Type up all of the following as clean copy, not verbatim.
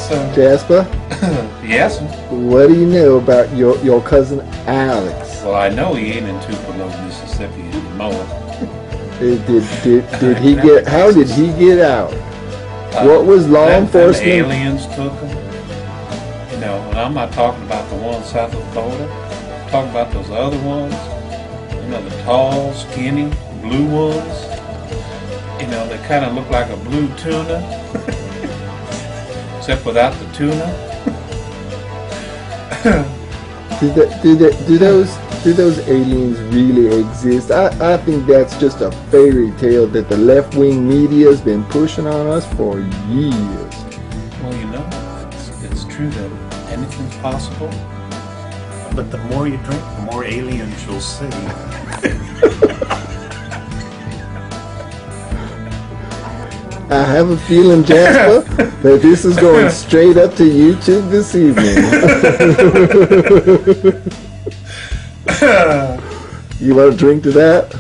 So, Jasper, yes. what do you know about your cousin Alex? Well, I know he ain't in Tupelo, Mississippi anymore. Did he get? How did he get out? What was law enforcement? Aliens took him. You know, and I'm not talking about the ones south of the border. I'm talking about those other ones. You know, the tall, skinny, blue ones. You know, they kind of look like a blue tuna, except without the tuna. Do those aliens really exist? I think that's just a fairy tale that the left-wing media has been pushing on us for years. Well, you know, it's true that anything's possible. But the more you drink, the more aliens you'll see. I have a feeling, Jasper, that this is going straight up to YouTube this evening. You want to drink to that?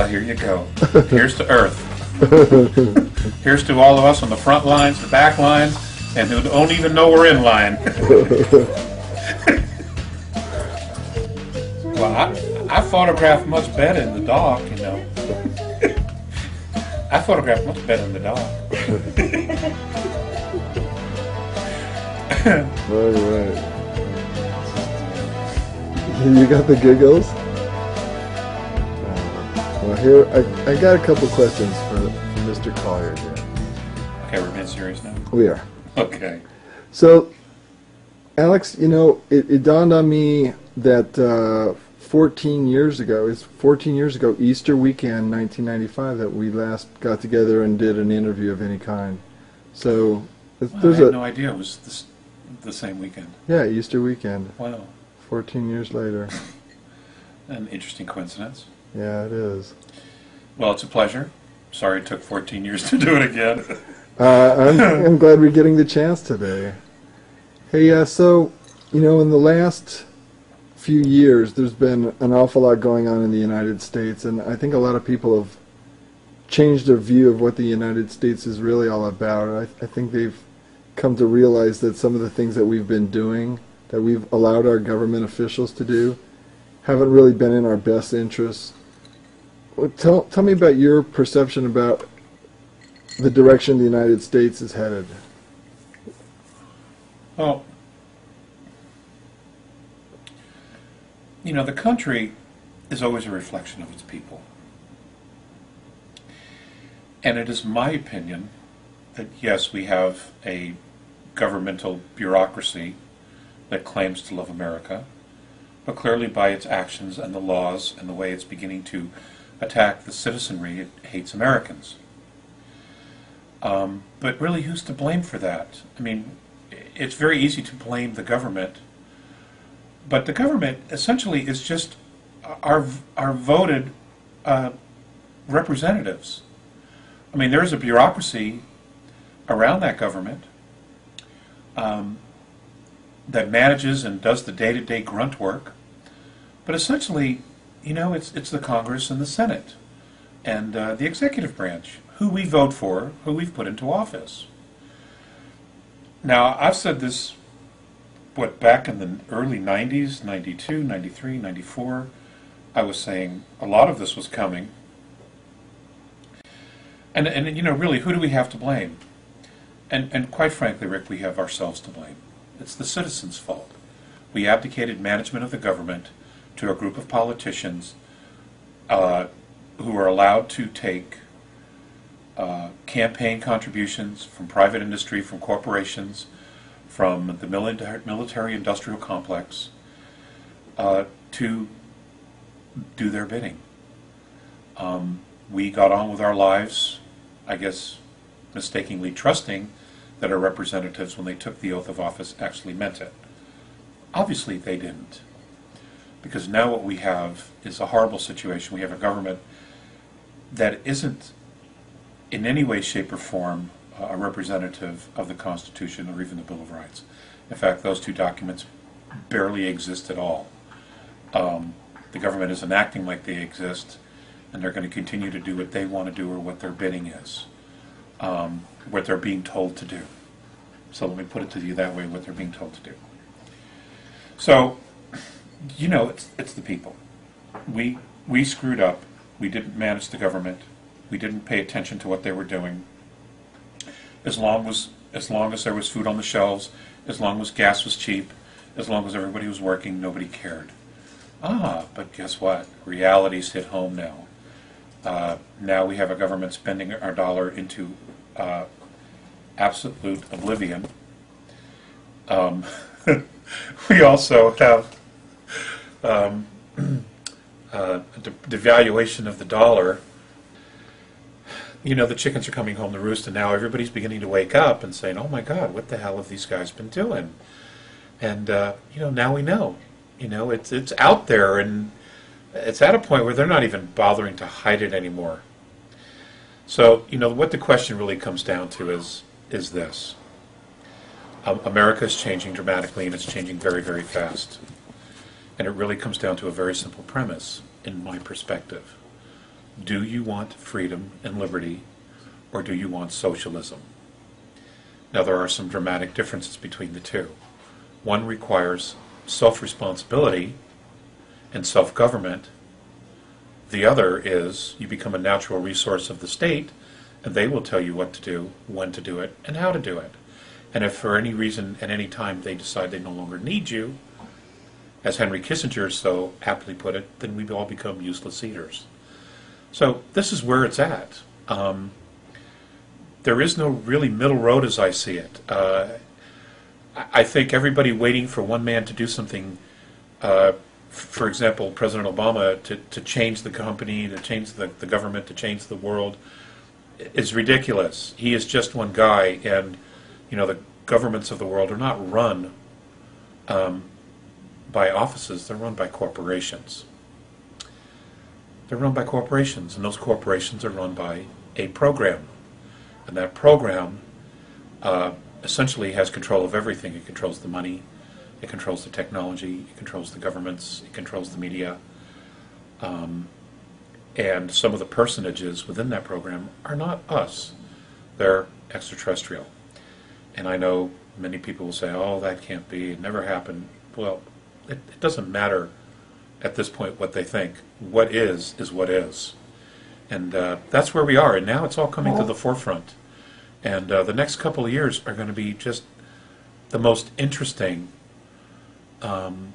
Here you go. Here's to Earth. Here's to all of us on the front lines, the back lines, and who don't even know we're in line. Well, I photograph much better in the dark, you know. I photograph much better in the dark. All right. You got the giggles? Well, here, I got a couple questions for Mr. Collier here. Okay, we're being serious now? We are. Okay. So, Alex, you know, it dawned on me that 14 years ago, Easter weekend 1995, that we last got together and did an interview of any kind. So, I had no idea it was the same weekend. Yeah, Easter weekend. Wow. 14 years later. An interesting coincidence. Yeah, it is. Well, it's a pleasure. Sorry it took 14 years to do it again. I'm glad we're getting the chance today. Hey, so, you know, in the last few years, there's been an awful lot going on in the United States, and I think a lot of people have changed their view of what the United States is really all about. I think they've come to realize that some of the things that we've been doing, that we've allowed our government officials to do, haven't really been in our best interests. Well, tell me about your perception about the direction the United States is headed. Well, you know, the country is always a reflection of its people. And it is my opinion that, yes, we have a governmental bureaucracy that claims to love America, but clearly by its actions and the laws and the way it's beginning to attack the citizenry, it hates Americans. But really, who's to blame for that? I mean, it's very easy to blame the government, but the government essentially is just our voted representatives. I mean, there is a bureaucracy around that government that manages and does the day-to-day grunt work, but essentially, you know, it's the Congress and the Senate and the executive branch, who we vote for, who we've put into office. Now, I've said this, back in the early 90s, 92, 93, 94, I was saying a lot of this was coming. And you know, really, who do we have to blame? And quite frankly, Rick, we have ourselves to blame. It's the citizens' fault. We abdicated management of the government to a group of politicians who are allowed to take campaign contributions from private industry, from corporations, from the military-industrial complex to do their bidding. We got on with our lives, I guess, mistakenly trusting that our representatives, when they took the oath of office, actually meant it. Obviously, they didn't. Because now what we have is a horrible situation. We have a government that isn't in any way, shape, or form a representative of the Constitution or even the Bill of Rights. In fact, those two documents barely exist at all. The government isn't acting like they exist, and they're going to continue to do what they want to do or what their bidding is, what they're being told to do. So let me put it to you that way, what they're being told to do. So, it's the people. We screwed up. We didn't manage the government. We didn't pay attention to what they were doing. As long as there was food on the shelves, as long as gas was cheap, as long as everybody was working, nobody cared. But guess what? Reality's hit home now. Now we have a government spending our dollar into absolute oblivion. We also have devaluation of the dollar. The chickens are coming home to roost, and now everybody's beginning to wake up and saying, oh my God, what the hell have these guys been doing? And, now we know. It's out there, and it's at a point where they're not even bothering to hide it anymore. So, what the question really comes down to is this. America is changing dramatically, and it's changing very, very fast. And it really comes down to a very simple premise, in my perspective. Do you want freedom and liberty, or do you want socialism? Now, there are some dramatic differences between the two. One requires self-responsibility and self-government. The other is you become a natural resource of the state, and they will tell you what to do, when to do it, and how to do it. And if for any reason at any time they decide they no longer need you, as Henry Kissinger so aptly put it, then we all become useless eaters. So this is where it's at. There is no really middle road as I see it. I think everybody waiting for one man to do something, for example, President Obama, to change the company, to change the government, to change the world, is ridiculous. He is just one guy, and the governments of the world are not run by offices, they're run by corporations. They're run by corporations, and those corporations are run by a program. And that program essentially has control of everything. It controls the money, it controls the technology, it controls the governments, it controls the media. And some of the personages within that program are not us. They're extraterrestrial. And I know many people will say, oh, that can't be, it never happened. Well, it doesn't matter at this point what they think. What is what is. And that's where we are. And now it's all coming to the forefront. And the next couple of years are going to be just the most interesting and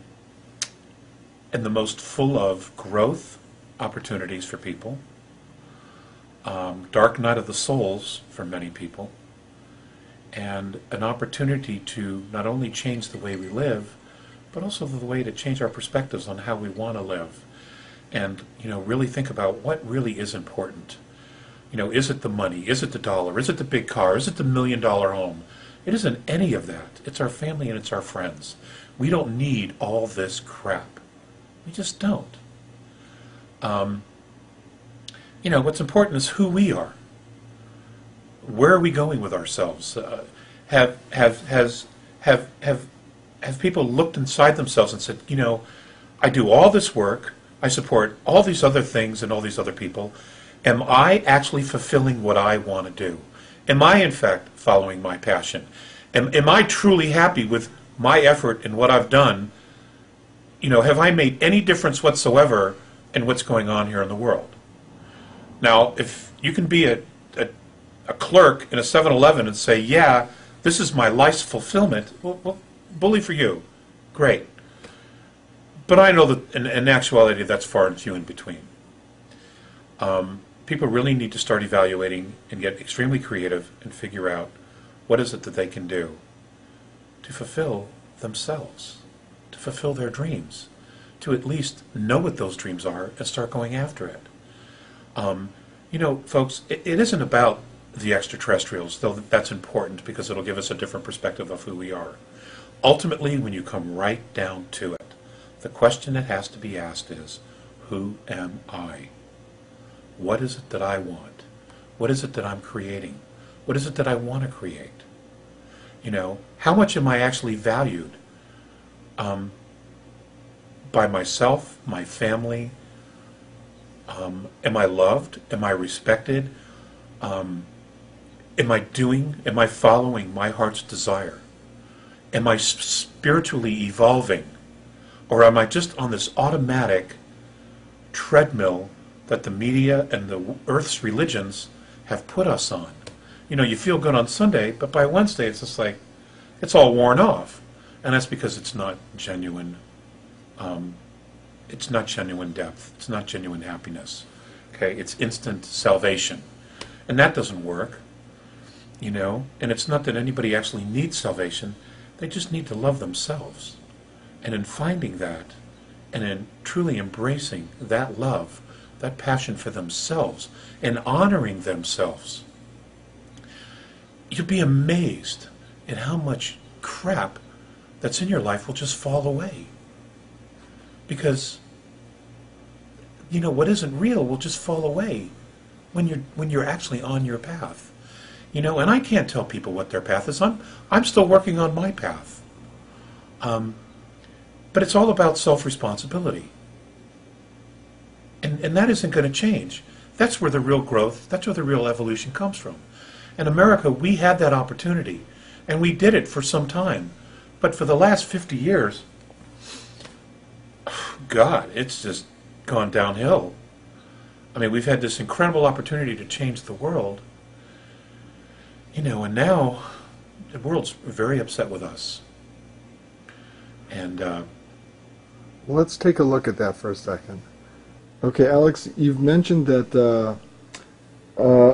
the most full of growth opportunities for people. Dark night of the souls for many people. And an opportunity to not only change the way we live, but also the way to change our perspectives on how we want to live. And, really think about what really is important. Is it the money? Is it the dollar? Is it the big car? Is it the $1 million home? It isn't any of that. It's our family and it's our friends. We don't need all this crap. We just don't. What's important is who we are. Where are we going with ourselves? Have people looked inside themselves and said, I do all this work, I support all these other things and all these other people. Am I actually fulfilling what I want to do? Am I, in fact, following my passion? Am I truly happy with my effort and what I've done? Have I made any difference whatsoever in what's going on here in the world? Now, if you can be a clerk in a 7-Eleven and say, yeah, this is my life's fulfillment, well, bully for you. Great. But I know that in actuality that's far and few in between. People really need to start evaluating and get extremely creative and figure out what is it that they can do to fulfill themselves, to fulfill their dreams, to at least know what those dreams are and start going after it. Folks, it isn't about the extraterrestrials, though that's important because it'll give us a different perspective of who we are. Ultimately, when you come right down to it, the question that has to be asked is, who am I? What is it that I want? What is it that I'm creating? What is it that I want to create? How much am I actually valued by myself, my family? Am I loved? Am I respected? am I following my heart's desire? Am I spiritually evolving? Or am I just on this automatic treadmill that the media and the earth's religions have put us on? You know, you feel good on Sunday, but by Wednesday it's just like, it's all worn off. And that's because it's not genuine. It's not genuine depth. It's not genuine happiness. Okay, it's instant salvation. And that doesn't work, you know. And it's not that anybody actually needs salvation. They just need to love themselves. And in finding that, and in truly embracing that love, that passion for themselves, and honoring themselves, you'll be amazed at how much crap that's in your life will just fall away. Because, you know, what isn't real will just fall away when you're actually on your path. You know, and I can't tell people what their path is. I'm still working on my path. But it's all about self-responsibility. And that isn't going to change. That's where the real growth, that's where the real evolution comes from. In America, we had that opportunity, and we did it for some time. But for the last 50 years, God, it's just gone downhill. I mean, we've had this incredible opportunity to change the world, you know, and now the world's very upset with us. And let's take a look at that for a second. Okay, Alex, you've mentioned that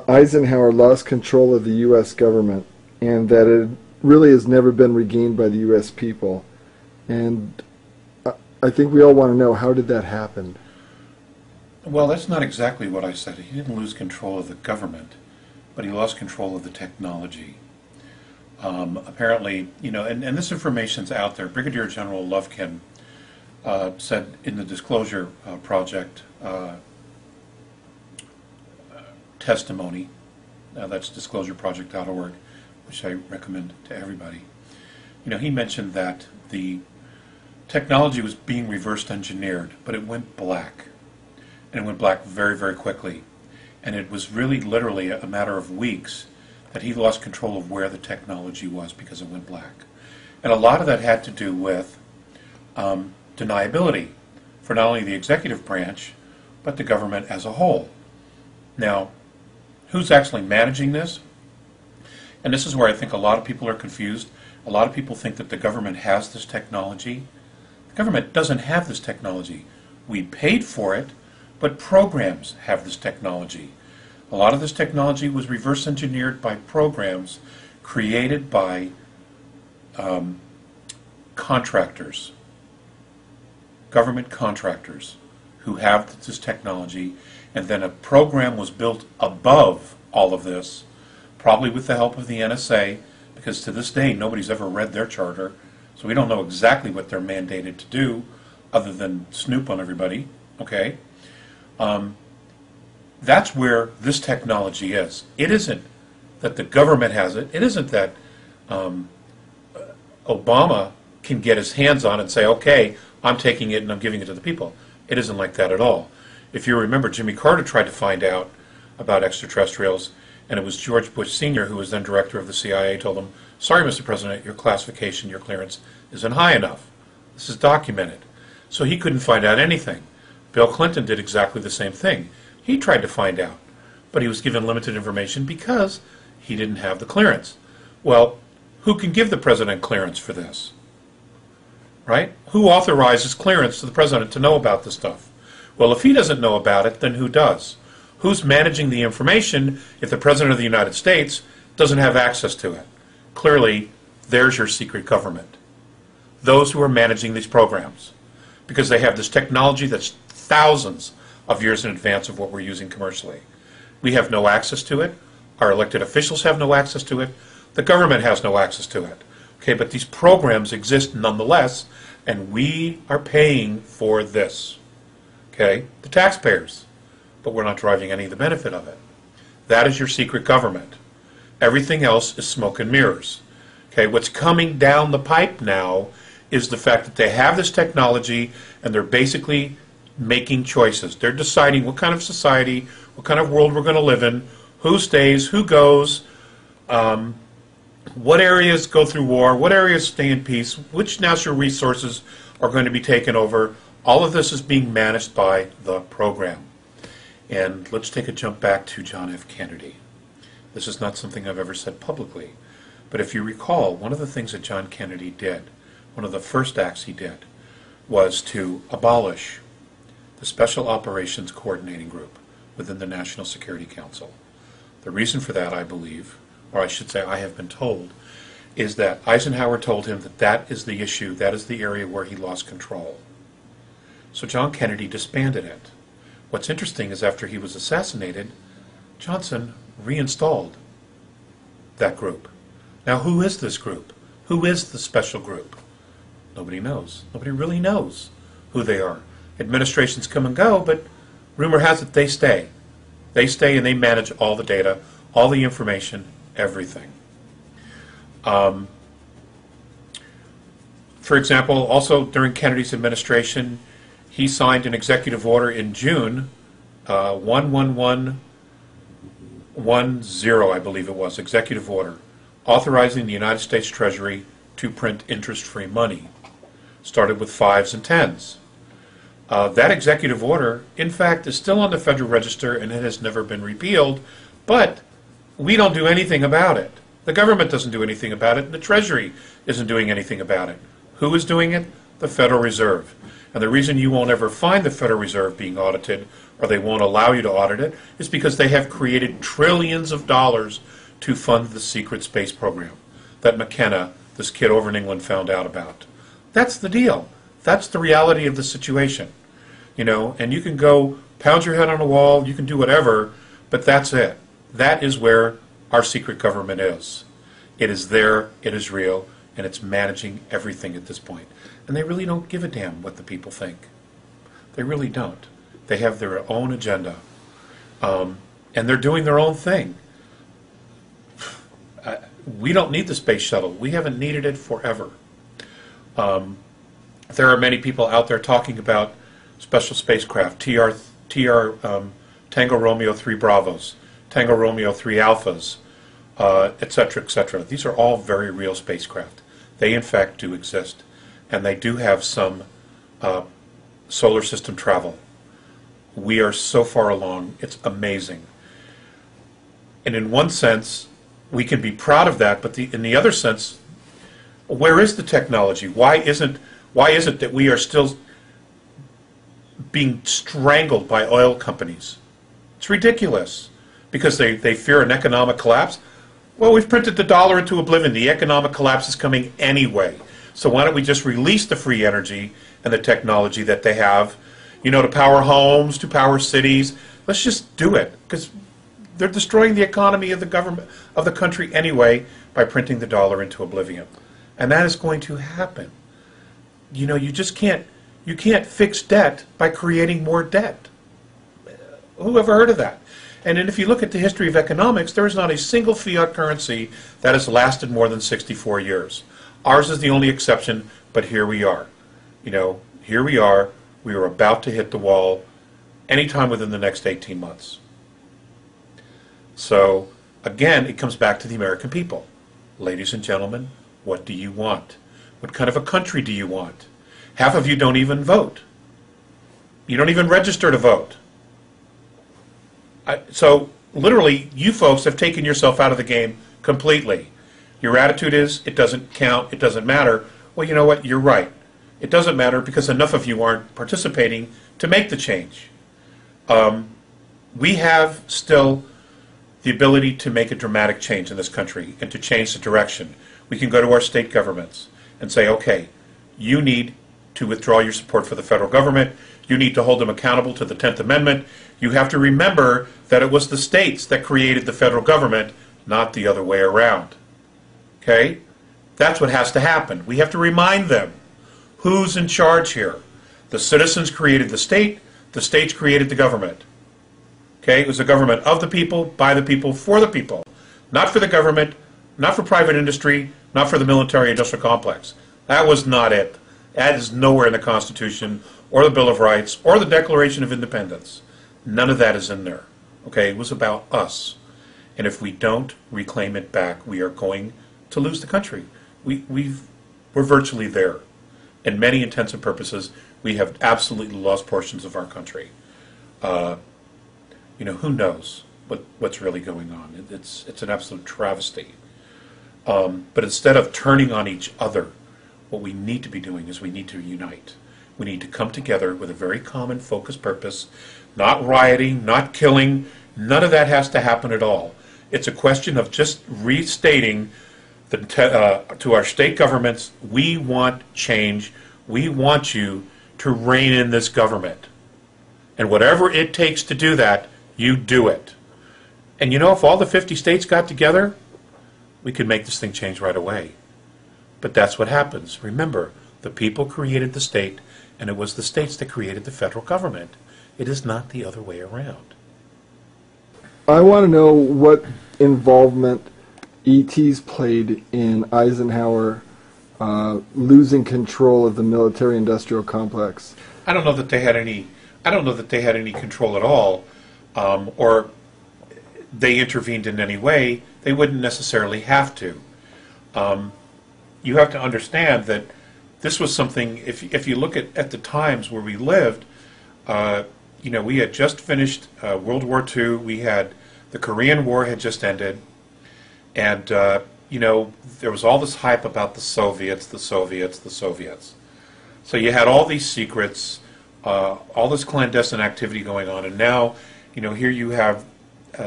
Eisenhower lost control of the U.S. government and that it really has never been regained by the U.S. people. And I think we all want to know, how did that happen? well, that's not exactly what I said. He didn't lose control of the government, but he lost control of the technology. Apparently, you know, and this information's out there. Brigadier General Lufkin said in the Disclosure Project testimony, that's disclosureproject.org, which I recommend to everybody. You know, he mentioned that the technology was being reverse engineered, but it went black. And it went black very, very quickly. And it was really literally a matter of weeks that he lost control of where the technology was because it went black. And a lot of that had to do with deniability for not only the executive branch, but the government as a whole. Now, who's actually managing this? And this is where I think a lot of people are confused. A lot of people think that the government has this technology. The government doesn't have this technology. We paid for it, but programs have this technology. A lot of this technology was reverse engineered by programs created by contractors, government contractors who have this technology, and then a program was built above all of this, probably with the help of the NSA, because to this day nobody's ever read their charter, so we don't know exactly what they're mandated to do other than snoop on everybody, okay? That's where this technology is. It isn't that the government has it. It isn't that Obama can get his hands on it and say, okay, I'm taking it and I'm giving it to the people. It isn't like that at all. If you remember, Jimmy Carter tried to find out about extraterrestrials, and it was George Bush Sr., who was then director of the CIA, told him, sorry, Mr. President, your classification, your clearance isn't high enough. This is documented. So he couldn't find out anything. Bill Clinton did exactly the same thing. He tried to find out, but he was given limited information because he didn't have the clearance. Well, who can give the president clearance for this? Right? Who authorizes clearance to the president to know about this stuff? Well, if he doesn't know about it, then who does? Who's managing the information if the president of the United States doesn't have access to it? Clearly, there's your secret government. Those who are managing these programs. Because they have this technology that's thousands of years in advance of what we're using commercially. We have no access to it. Our elected officials have no access to it. The government has no access to it. Okay, but these programs exist nonetheless, and we are paying for this. Okay, the taxpayers, but we're not deriving any of the benefit of it. That is your secret government. Everything else is smoke and mirrors. Okay, what's coming down the pipe now is the fact that they have this technology and they're basically making choices. They're deciding what kind of society, what kind of world we're going to live in, who stays, who goes, what areas go through war, what areas stay in peace, which natural resources are going to be taken over. All of this is being managed by the program. And let's take a jump back to John F. Kennedy. This is not something I've ever said publicly, but if you recall, one of the things that John Kennedy did, one of the first acts he did, was to abolish the Special Operations Coordinating Group within the National Security Council. The reason for that, I believe, or I should say I have been told, is that Eisenhower told him that that is the issue, that is the area where he lost control. So John Kennedy disbanded it. What's interesting is after he was assassinated, Johnson reinstalled that group. Now who is this group? Who is the special group? Nobody knows. Nobody really knows who they are. Administrations come and go, but rumor has it they stay. They stay and they manage all the data, all the information, everything. For example, also during Kennedy's administration, he signed an executive order in June, 11110, I believe it was, executive order, authorizing the United States Treasury to print interest-free money. Started with 5s and 10s. That executive order, in fact, is still on the Federal Register and it has never been repealed, but we don't do anything about it. The government doesn't do anything about it, and the Treasury isn't doing anything about it. Who is doing it? The Federal Reserve. And the reason you won't ever find the Federal Reserve being audited, or they won't allow you to audit it, is because they have created trillions of dollars to fund the secret space program that McKenna, this kid over in England, found out about. That's the deal. That's the reality of the situation. You know, and you can go pound your head on a wall, you can do whatever, but that's it. That is where our secret government is. It is there, it is real, and it's managing everything at this point. And they really don't give a damn what the people think. They really don't. They have their own agenda. And they're doing their own thing. We don't need the space shuttle. We haven't needed it forever. There are many people out there talking about special spacecraft, Tango Romeo 3 Bravos, Tango Romeo 3 Alphas, etc., etc. These are all very real spacecraft. They, in fact, do exist. And they do have some solar system travel. We are so far along, it's amazing. And in one sense, we can be proud of that, but in the other sense, where is the technology? Why is it that we are still being strangled by oil companies? It's ridiculous. Because they fear an economic collapse. Well, we've printed the dollar into oblivion. The economic collapse is coming anyway. So why don't we just release the free energy and the technology that they have, you know, to power homes, to power cities. Let's just do it, because they're destroying the economy of the government, of the country anyway, by printing the dollar into oblivion. And that is going to happen. You know, you can't fix debt by creating more debt. Who ever heard of that? And then if you look at the history of economics, there is not a single fiat currency that has lasted more than 64 years. Ours is the only exception, but here we are. You know, here we are. We are about to hit the wall anytime within the next 18 months. So, again, it comes back to the American people. Ladies and gentlemen, what do you want? What kind of a country do you want? Half of you don't even vote. You don't even register to vote. So, literally, you folks have taken yourself out of the game completely. Your attitude is, it doesn't count, it doesn't matter. Well, you know what? You're right. It doesn't matter because enough of you aren't participating to make the change. We have still the ability to make a dramatic change in this country and to change the direction. We can go to our state governments and say, okay, you need to withdraw your support for the federal government. You need to hold them accountable to the 10th Amendment. You have to remember that it was the states that created the federal government, not the other way around. Okay? That's what has to happen. We have to remind them who's in charge here. The citizens created the states created the government. Okay? It was a government of the people, by the people, for the people. Not for the government, not for private industry, not for the military-industrial complex. That was not it. That is nowhere in the Constitution or the Bill of Rights or the Declaration of Independence. None of that is in there. Okay? It was about us. And if we don't reclaim it back, we are going to lose the country. We're virtually there. In many intents and purposes, we have absolutely lost portions of our country. Who knows what's really going on? It's an absolute travesty. But instead of turning on each other, what we need to be doing is we need to unite. We need to come together with a very common focused purpose, not rioting, not killing. None of that has to happen at all. It's a question of just restating to our state governments, we want change. We want you to rein in this government. And whatever it takes to do that, you do it. And if all the 50 states got together, we could make this thing change right away. But that's what happens. Remember, the people created the state, and it was the states that created the federal government. It is not the other way around. I want to know what involvement ETs played in Eisenhower losing control of the military-industrial complex. I don't know that they had any. I don't know that they had any control at all, or they intervened in any way. They wouldn't necessarily have to. You have to understand that this was something. If you look at the times where we lived, we had just finished World War II. We had the Korean War had just ended, and there was all this hype about the Soviets, the Soviets, the Soviets. So you had all these secrets, all this clandestine activity going on, and now, here you have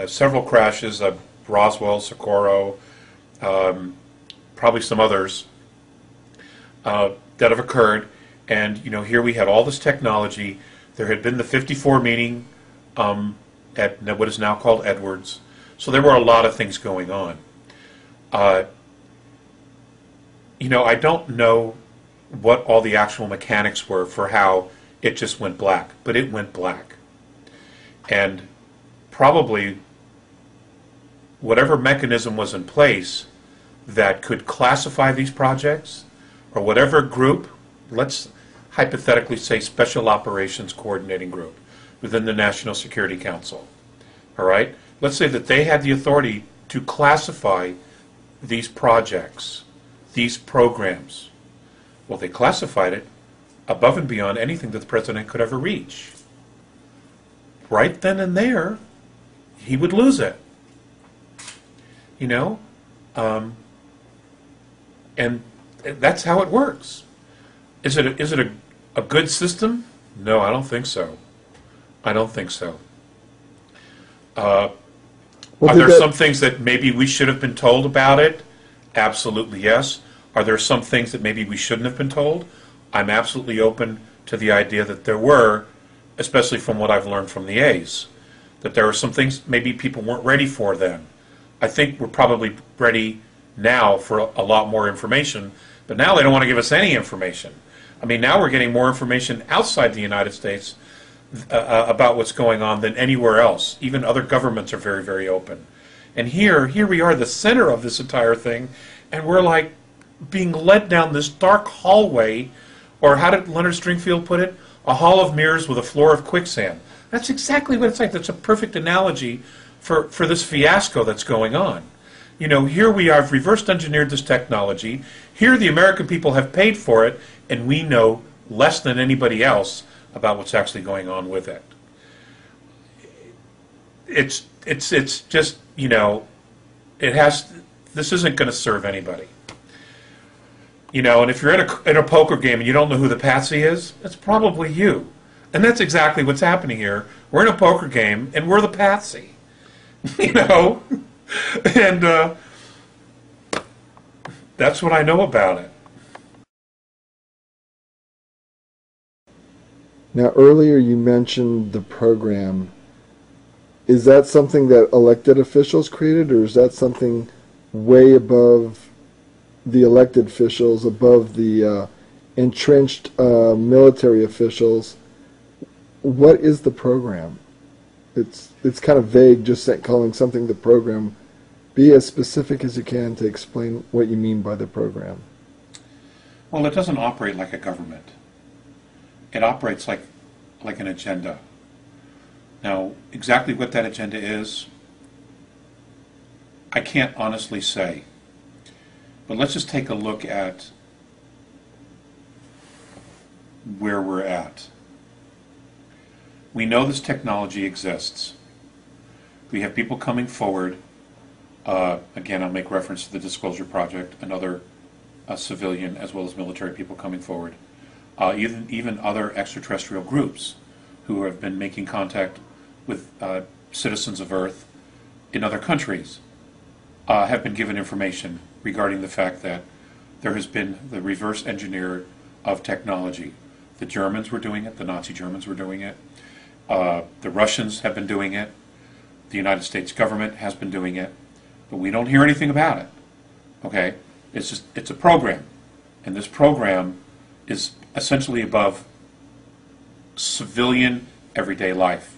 several crashes of Roswell, Socorro, probably some others that have occurred, and here we had all this technology. There had been the 54 meeting at what is now called Edwards, so there were a lot of things going on. I don't know what all the actual mechanics were for how it just went black, but it went black. And probably whatever mechanism was in place that could classify these projects, or whatever group, let's hypothetically say Special Operations Coordinating Group within the National Security Council, all right? Let's say that they had the authority to classify these projects, these programs. Well, they classified it above and beyond anything that the president could ever reach. Right then and there, he would lose it. And that's how it works. Is it a good system? No, I don't think so. I don't think so. Are there some things that maybe we should have been told about it? Absolutely yes. Are there some things that maybe we shouldn't have been told? I'm absolutely open to the idea that there were, especially from what I've learned from the A's, that there are some things maybe people weren't ready for then. I think we're probably ready now for a lot more information, but now they don't want to give us any information. I mean, now we're getting more information outside the United States about what's going on than anywhere else. Even other governments are very, very open. And here we are, the center of this entire thing, and we're like being led down this dark hallway, or how did Leonard Stringfield put it? A hall of mirrors with a floor of quicksand. That's exactly what it's like. That's a perfect analogy for this fiasco that's going on. Here we are, reversed engineered this technology. Here the American people have paid for it, and we know less than anybody else about what's actually going on with it. It's just, this isn't going to serve anybody. And if you're in a poker game and you don't know who the patsy is, it's probably you. And that's exactly what's happening here. We're in a poker game and we're the patsy. And that's what I know about it. Now, earlier you mentioned the program. Is that something that elected officials created, or is that something way above the elected officials, above the entrenched military officials? What is the program? It's kind of vague, just calling something the program. Be as specific as you can to explain what you mean by the program. Well, it doesn't operate like a government. It operates like an agenda. Now, exactly what that agenda is, I can't honestly say. But let's just take a look at where we're at. We know this technology exists. We have people coming forward. Again, I'll make reference to the Disclosure Project and other civilian as well as military people coming forward. Even other extraterrestrial groups who have been making contact with citizens of Earth in other countries have been given information regarding the fact that there has been the reverse engineer of technology. The Germans were doing it, the Nazi Germans were doing it, the Russians have been doing it, the United States government has been doing it, but we don't hear anything about it. Okay? It's a program, and this program is essentially above civilian everyday life.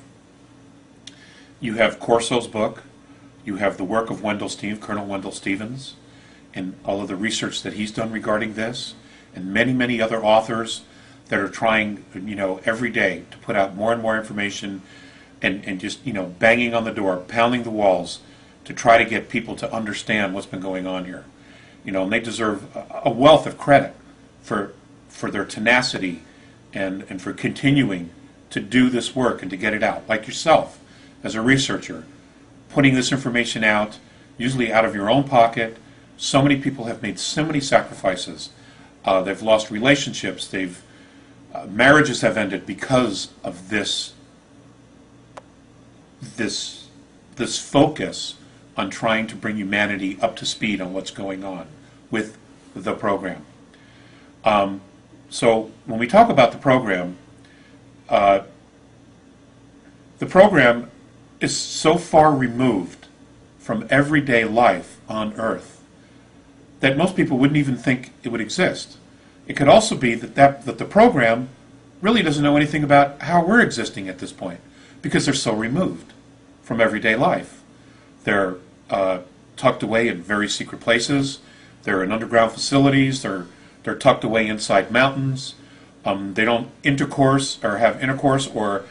You have Corso's book, you have the work of Colonel Wendell Stevens, and all of the research that he's done regarding this, and many, many other authors that are trying, every day to put out more and more information and just, banging on the door, pounding the walls to try to get people to understand what's been going on here. And they deserve a wealth of credit for their tenacity and for continuing to do this work and to get it out. Like yourself, as a researcher, putting this information out, usually out of your own pocket. So many people have made so many sacrifices. They've lost relationships. Marriages have ended because of this focus on trying to bring humanity up to speed on what's going on with the program. So when we talk about the program is so far removed from everyday life on Earth that most people wouldn't even think it would exist. It could also be that the program really doesn't know anything about how we're existing at this point because they're so removed from everyday life. They're tucked away in very secret places. They're in underground facilities. They're tucked away inside mountains. They don't have intercourse or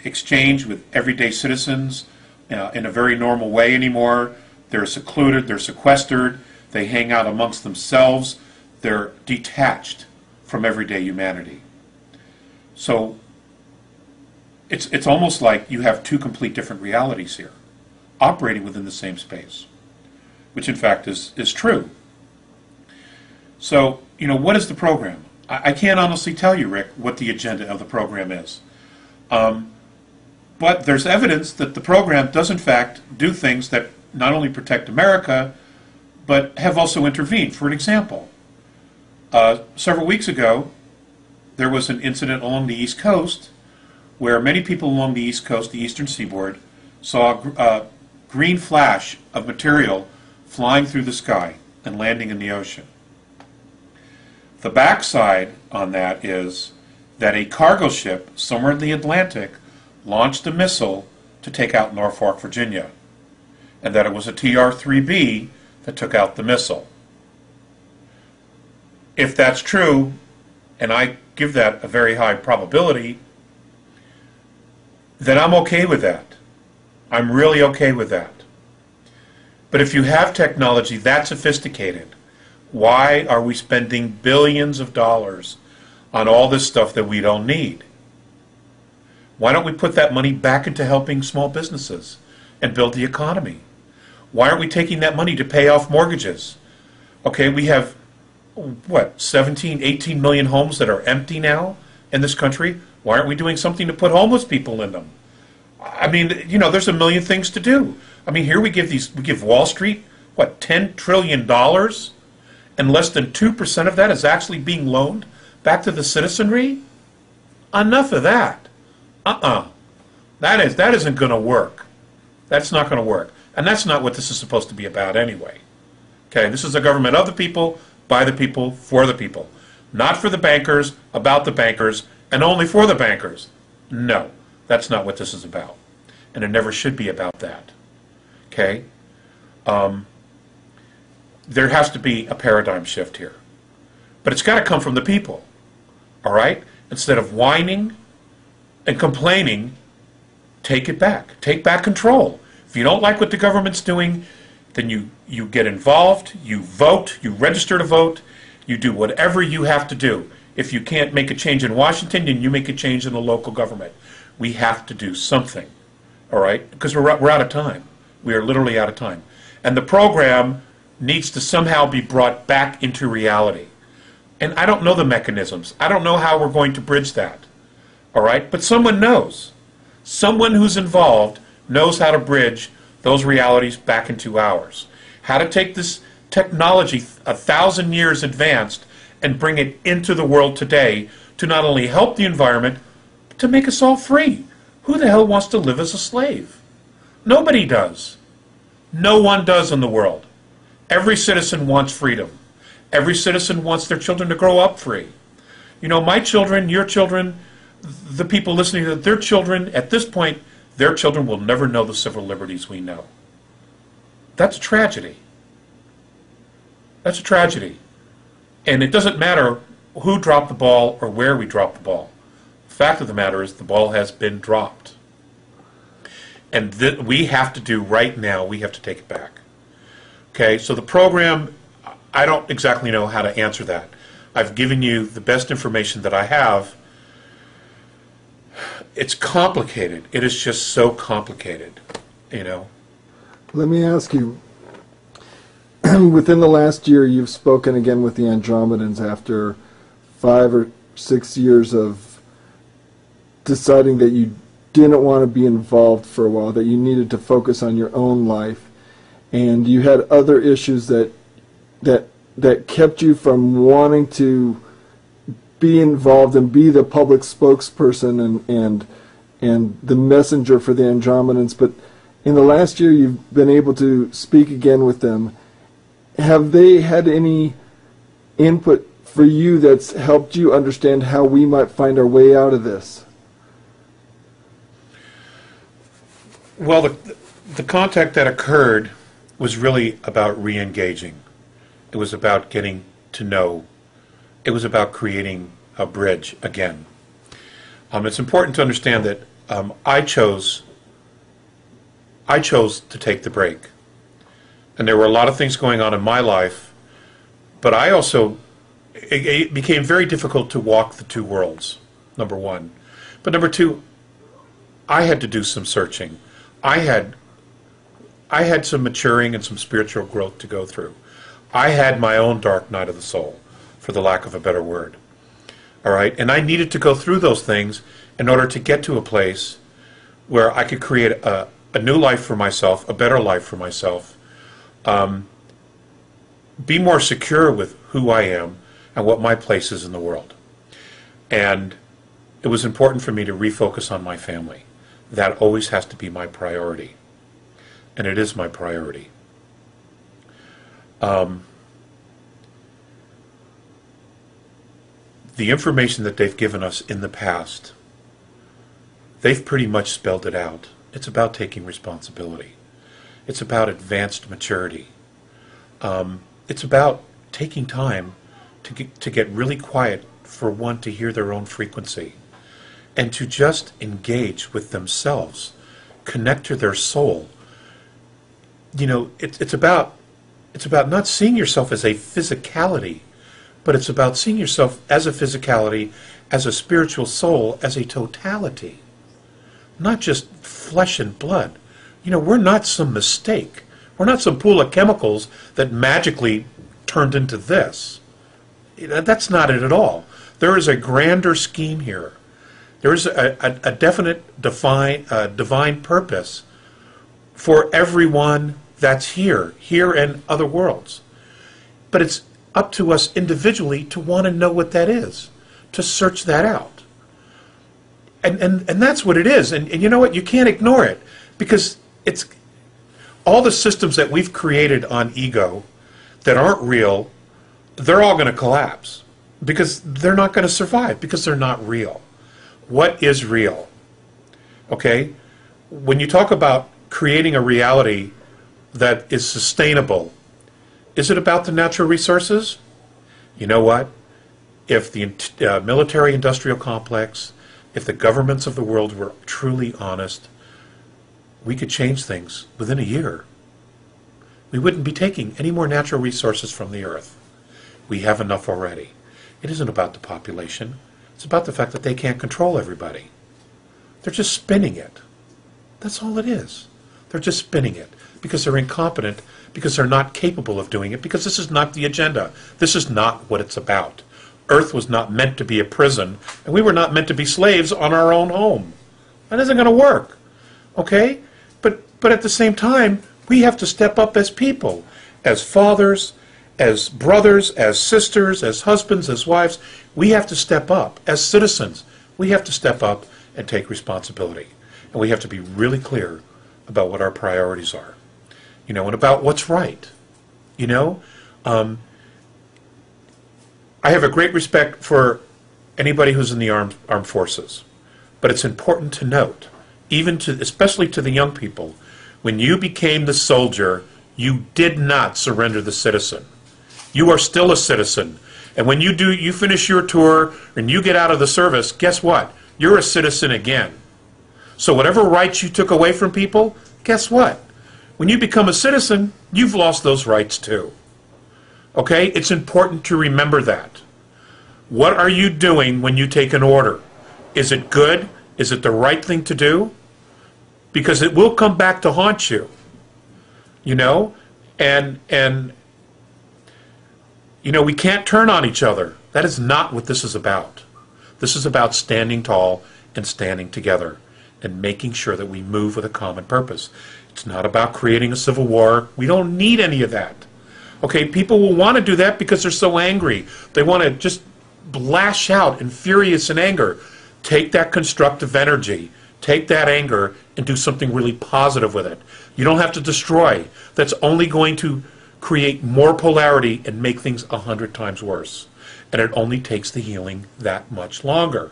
exchange with everyday citizens in a very normal way anymore. They're secluded. They're sequestered. They hang out amongst themselves. They're detached from everyday humanity. So it's almost like you have two complete different realities here, operating within the same space, which in fact is true. So, what is the program? I can't honestly tell you, Rick, what the agenda of the program is. But there's evidence that the program does in fact do things that not only protect America, but have also intervened. For an example, several weeks ago, there was an incident along the East Coast where many people along the East Coast, the eastern seaboard, saw a green flash of material flying through the sky and landing in the ocean. The backside on that is that a cargo ship somewhere in the Atlantic launched a missile to take out Norfolk, Virginia, and that it was a TR-3B that took out the missile. If that's true, and I give that a very high probability, then I'm okay with that. I'm really okay with that. But if you have technology that sophisticated, why are we spending billions of dollars on all this stuff that we don't need? Why don't we put that money back into helping small businesses and build the economy? Why aren't we taking that money to pay off mortgages? Okay, we have, 17, 18 million homes that are empty now in this country. Why aren't we doing something to put homeless people in them? I mean, there's a million things to do. I mean, here we give Wall Street, $10 trillion? And less than 2% of that is actually being loaned back to the citizenry? Enough of that. That isn't going to work. That's not going to work. And that's not what this is supposed to be about anyway. Okay, this is a government of the people, by the people, for the people. Not for the bankers, about the bankers, and only for the bankers. No, that's not what this is about. And it never should be about that. Okay? There has to be a paradigm shift here. But it's got to come from the people. All right? Instead of whining and complaining, take it back. Take back control. If you don't like what the government's doing, then you get involved, you vote, you register to vote, you do whatever you have to do. If you can't make a change in Washington, then you make a change in the local government. We have to do something, all right? Because we're out of time. We are literally out of time. And the program needs to somehow be brought back into reality. And I don't know the mechanisms. I don't know how we're going to bridge that, all right? But someone knows. Someone who's involved knows how to bridge those realities back into ours. How to take this technology 1,000 years advanced and bring it into the world today to not only help the environment, but to make us all free. Who the hell wants to live as a slave? Nobody does. No one does in the world. Every citizen wants freedom. Every citizen wants their children to grow up free. You know, my children, your children, the people listening to their children, at this point, their children will never know the civil liberties we know. That's a tragedy. That's a tragedy. And it doesn't matter who dropped the ball or where we dropped the ball. The fact of the matter is the ball has been dropped. And we have to do right now, we have to take it back. Okay, so the program, I don't exactly know how to answer that. I've given you the best information that I have. It's complicated. It is just so complicated, you know. Let me ask you, within the last year, you've spoken again with the Andromedans after 5 or 6 years of deciding that you didn't want to be involved for a while, that you needed to focus on your own life, and you had other issues that kept you from wanting to be involved and be the public spokesperson and the messenger for the Andromedans. But in the last year, you've been able to speak again with them. Have they had any input for you that's helped you understand how we might find our way out of this? Well, the contact that occurred was really about re-engaging. It was about getting to know. It was about creating a bridge again. It's important to understand that I chose to take the break. And there were a lot of things going on in my life, but I also, it became very difficult to walk the two worlds, number one. But number two, I had to do some searching. I had some maturing and some spiritual growth to go through. I had my own dark night of the soul, for the lack of a better word. All right? And I needed to go through those things in order to get to a place where I could create a new life for myself, a better life for myself, be more secure with who I am and what my place is in the world. And it was important for me to refocus on my family. That always has to be my priority. And it is my priority. The information that they've given us in the past, they've pretty much spelled it out. It's about taking responsibility. It's about advanced maturity. It's about taking time to get really quiet, for one, to hear their own frequency, and to just engage with themselves, connect to their soul. You know, it's about not seeing yourself as a physicality, but it's about seeing yourself as a physicality, as a spiritual soul, as a totality, not just flesh and blood. You know, we're not some mistake. We're not some pool of chemicals that magically turned into this. That's not it at all. There is a grander scheme here. There is a definite divine purpose for everyone that's here and other worlds. But it's up to us individually to want to know what that is, to search that out. And that's what it is. And you know what? You can't ignore it, because it's all the systems that we've created on ego that aren't real, they're all going to collapse, because they're not going to survive, because they're not real. What is real? Okay? When you talk about creating a reality that is sustainable, is it about the natural resources? You know what? If the military-industrial complex, if the governments of the world were truly honest, we could change things within a year. We wouldn't be taking any more natural resources from the earth. We have enough already. It isn't about the population. It's about the fact that they can't control everybody. They're just spinning it. That's all it is. They're just spinning it because they're incompetent, because they're not capable of doing it, because this is not the agenda. This is not what it's about. Earth was not meant to be a prison, and we were not meant to be slaves on our own home. That isn't going to work. Okay? But at the same time, we have to step up as people, as fathers, as brothers, as sisters, as husbands, as wives. We have to step up. As citizens, we have to step up and take responsibility. And we have to be really clear about what our priorities are, and about what's right. I have a great respect for anybody who's in the armed forces, but it's important to note, especially to the young people, when you became the soldier, you did not surrender the citizen. You are still a citizen. And when you finish your tour and you get out of the service, guess what? You're a citizen again. So whatever rights you took away from people, guess what? When you become a citizen, you've lost those rights too. Okay? It's important to remember that. What are you doing when you take an order? Is it good? Is it the right thing to do? Because it will come back to haunt you. And we can't turn on each other. That is not what this is about. This is about standing tall and standing together and making sure that we move with a common purpose. It's not about creating a civil war. We don't need any of that. Okay, people will want to do that because they're so angry. They want to just lash out in furious and anger. Take that constructive energy, take that anger, and do something really positive with it. You don't have to destroy. That's only going to create more polarity and make things 100 times worse. And it only takes the healing that much longer.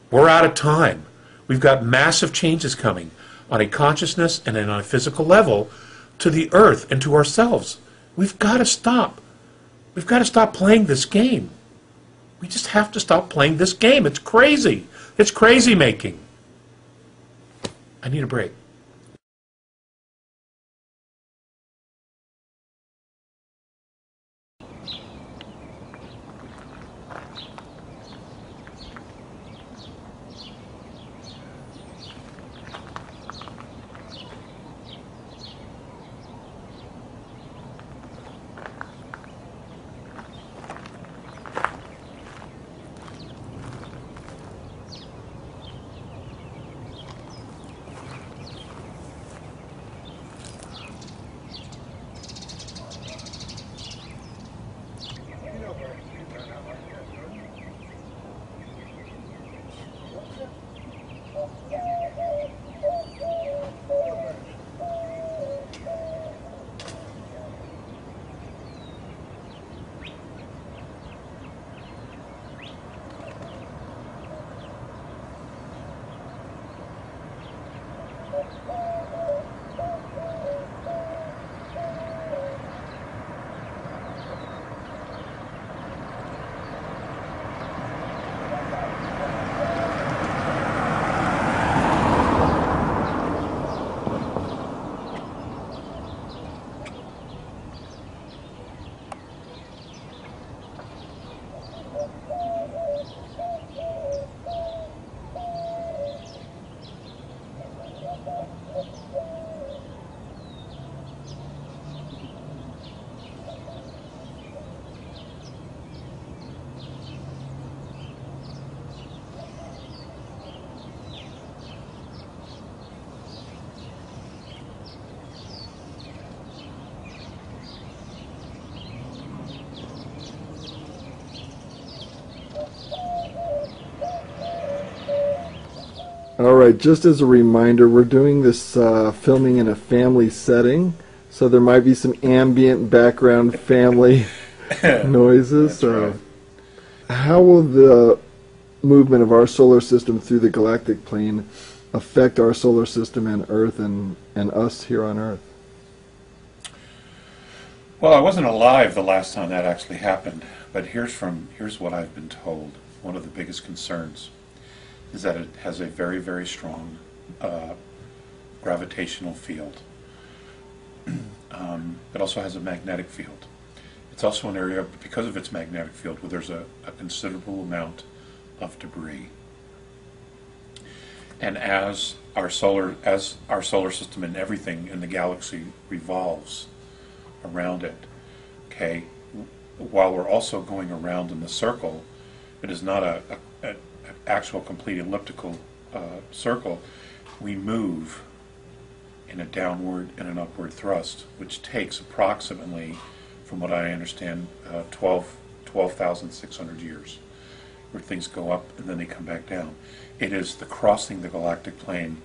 We're out of time. We've got massive changes coming on a consciousness and on a physical level to the earth and to ourselves. We've got to stop. We've got to stop playing this game. We just have to stop playing this game. It's crazy. It's crazy making. I need a break. All right, just as a reminder, we're doing this filming in a family setting, so there might be some ambient background family noises. Right. How will the movement of our solar system through the galactic plane affect our solar system and Earth and us here on Earth? Well, I wasn't alive the last time that actually happened, but here's what I've been told. One of the biggest concerns is that it has a very, very strong gravitational field. It also has a magnetic field. It's also an area, because of its magnetic field, where there's a considerable amount of debris. And as our solar system and everything in the galaxy revolves around it, okay, while we're also going around in the circle, it is not an actual complete elliptical circle. We move in a downward and an upward thrust, which takes approximately, from what I understand, 12,600 years, where things go up and then they come back down. It is the crossing the galactic plane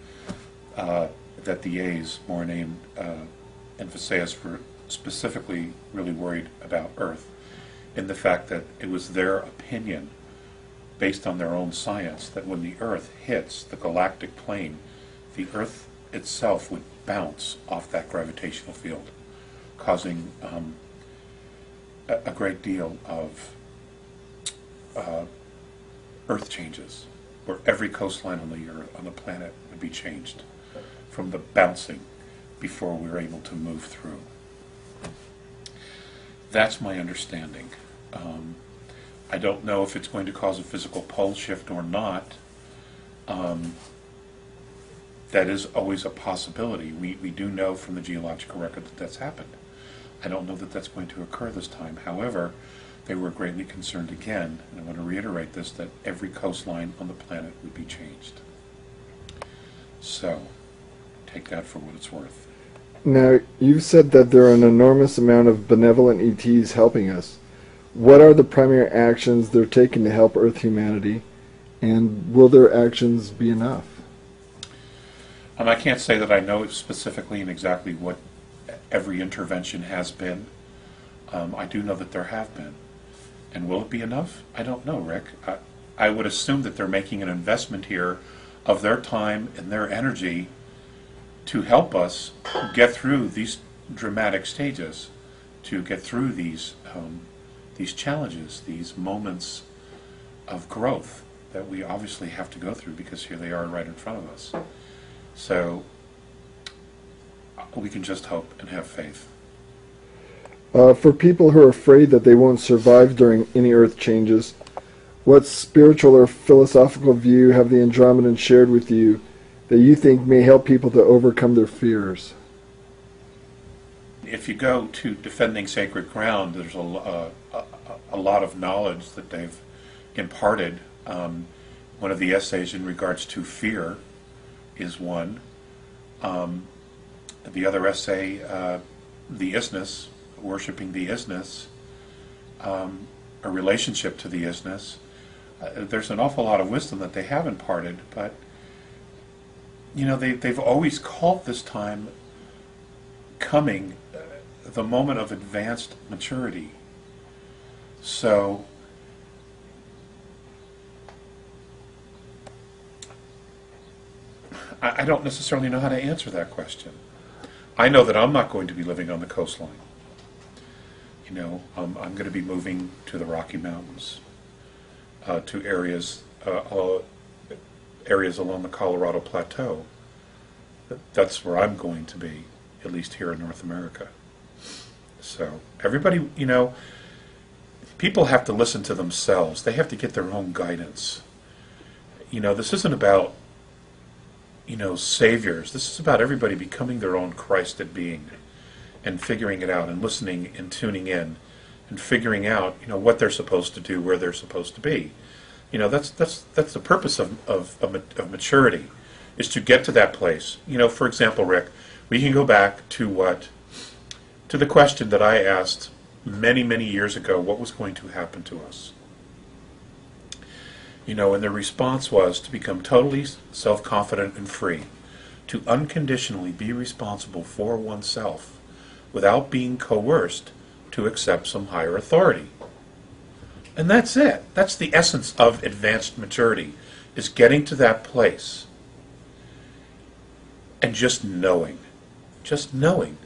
that the A's, Morine and Visayas, were specifically really worried about Earth, in the fact that it was their opinion, based on their own science, that when the Earth hits the galactic plane, the Earth itself would bounce off that gravitational field, causing a great deal of Earth changes, where every coastline on the planet would be changed from the bouncing before we were able to move through. That's my understanding. I don't know if it's going to cause a physical pole shift or not. That is always a possibility. We do know from the geological record that that's happened. I don't know that that's going to occur this time. However, they were greatly concerned again, and I want to reiterate this, that every coastline on the planet would be changed. So, take that for what it's worth. Now, you've said that there are an enormous amount of benevolent ETs helping us. What are the primary actions they're taking to help Earth humanity, and will their actions be enough? I can't say that I know specifically and exactly what every intervention has been. I do know that there have been. And will it be enough? I don't know, Rick. I would assume that they're making an investment here of their time and their energy to help us get through these dramatic stages, to get through these challenges, these moments of growth that we obviously have to go through, because here they are right in front of us. So we can just hope and have faith. For people who are afraid that they won't survive during any Earth changes, what spiritual or philosophical view have the Andromedans shared with you that you think may help people to overcome their fears? If you go to Defending Sacred Ground, there's a lot of knowledge that they've imparted. One of the essays in regards to fear is one. The other essay, the isness, worshiping the isness, a relationship to the isness. There's an awful lot of wisdom that they have imparted, but you know, they've always called this time coming the moment of advanced maturity. So I don't necessarily know how to answer that question. I know that I'm not going to be living on the coastline. You know, I'm going to be moving to the Rocky Mountains, to areas along the Colorado Plateau. That's where I'm going to be, at least here in North America. So everybody, you know, people have to listen to themselves. They have to get their own guidance. You know, this isn't about, you know, saviors. This is about everybody becoming their own Christed being and figuring it out and listening and tuning in and figuring out, you know, what they're supposed to do, where they're supposed to be. You know, that's the purpose of maturity, is to get to that place. You know, for example, Rick, we can go back to the question that I asked many, many years ago, what was going to happen to us? You know, and the response was to become totally self-confident and free, to unconditionally be responsible for oneself without being coerced to accept some higher authority. And that's it. That's the essence of advanced maturity, is getting to that place and just knowing. Just knowing.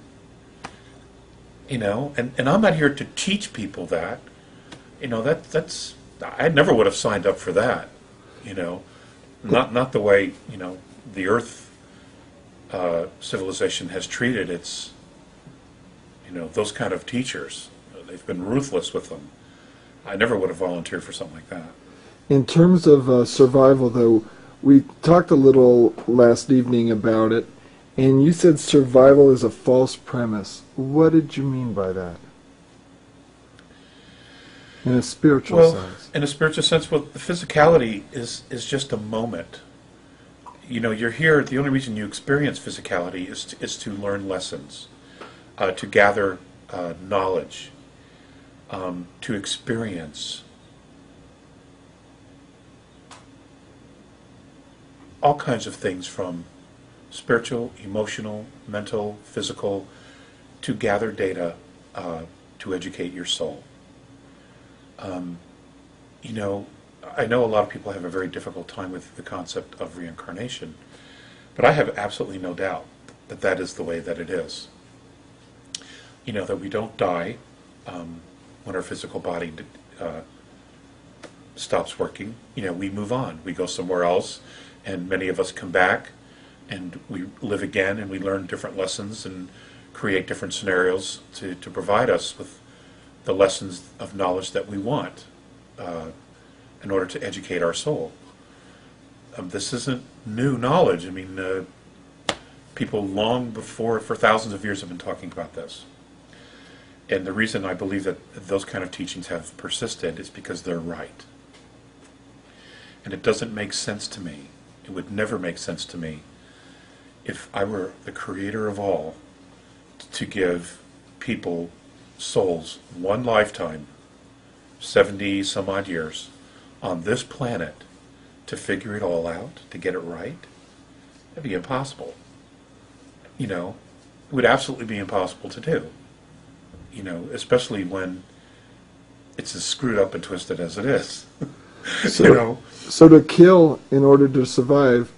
You know, and I'm not here to teach people that. You know, that's I never would have signed up for that. You know, not the way, you know, the Earth civilization has treated its, those kind of teachers. They've been ruthless with them. I never would have volunteered for something like that. In terms of survival, though, we talked a little last evening about it, and you said survival is a false premise. What did you mean by that? In a spiritual sense. In a spiritual sense, the physicality is just a moment. You're here, the only reason you experience physicality is to learn lessons, to gather knowledge, to experience all kinds of things, from spiritual, emotional, mental, physical, to gather data to educate your soul. I know a lot of people have a very difficult time with the concept of reincarnation, but I have absolutely no doubt that that is the way that it is. That we don't die when our physical body stops working. We move on. We go somewhere else, and many of us come back, and we live again, and we learn different lessons and create different scenarios to provide us with the lessons of knowledge that we want in order to educate our soul. This isn't new knowledge. I mean, people long before, for thousands of years, have been talking about this. And the reason I believe that those kind of teachings have persisted is because they're right. And it doesn't make sense to me. It would never make sense to me if I were the creator of all to give people, souls, one lifetime, 70 some odd years, on this planet to figure it all out, to get it right. That'd be impossible. It would absolutely be impossible to do. Especially when it's as screwed up and twisted as it is. So to kill in order to survive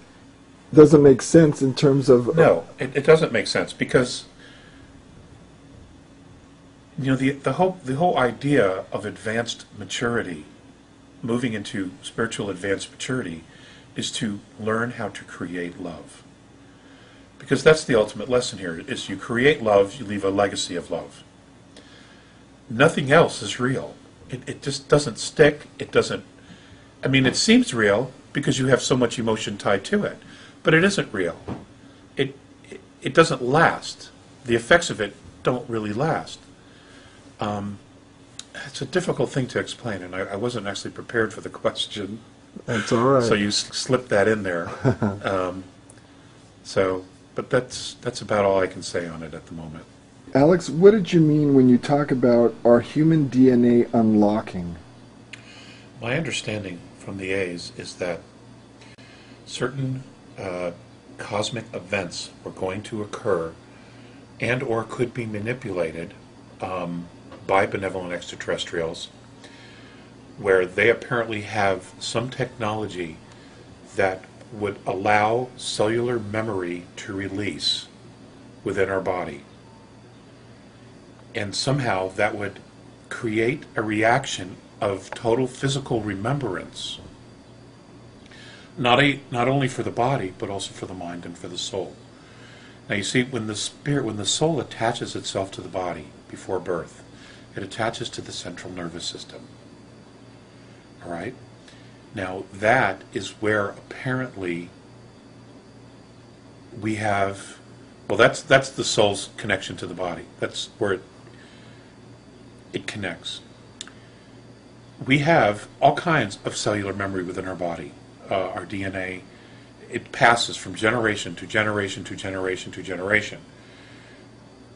doesn't make sense in terms of... No, it doesn't make sense, because the whole idea of advanced maturity, moving into spiritual advanced maturity, is to learn how to create love. Because that's the ultimate lesson here, is you create love, you leave a legacy of love. Nothing else is real. It just doesn't stick. It doesn't... it seems real because you have so much emotion tied to it, but it isn't real. It doesn't last. The effects of it don't really last. It's a difficult thing to explain, and I wasn't actually prepared for the question. That's all right. So you slipped that in there. But that's about all I can say on it at the moment. Alex, what did you mean when you talk about our human DNA unlocking? My understanding from the A's is that certain cosmic events were going to occur and or could be manipulated by benevolent extraterrestrials, where they apparently have some technology that would allow cellular memory to release within our body. And somehow that would create a reaction of total physical remembrance, not only for the body, but also for the mind and for the soul. Now you see, when the soul attaches itself to the body before birth, it attaches to the central nervous system. All right? Now that is where apparently we have, that's the soul's connection to the body. That's where it connects. We have all kinds of cellular memory within our body. Our DNA, it passes from generation to generation to generation to generation.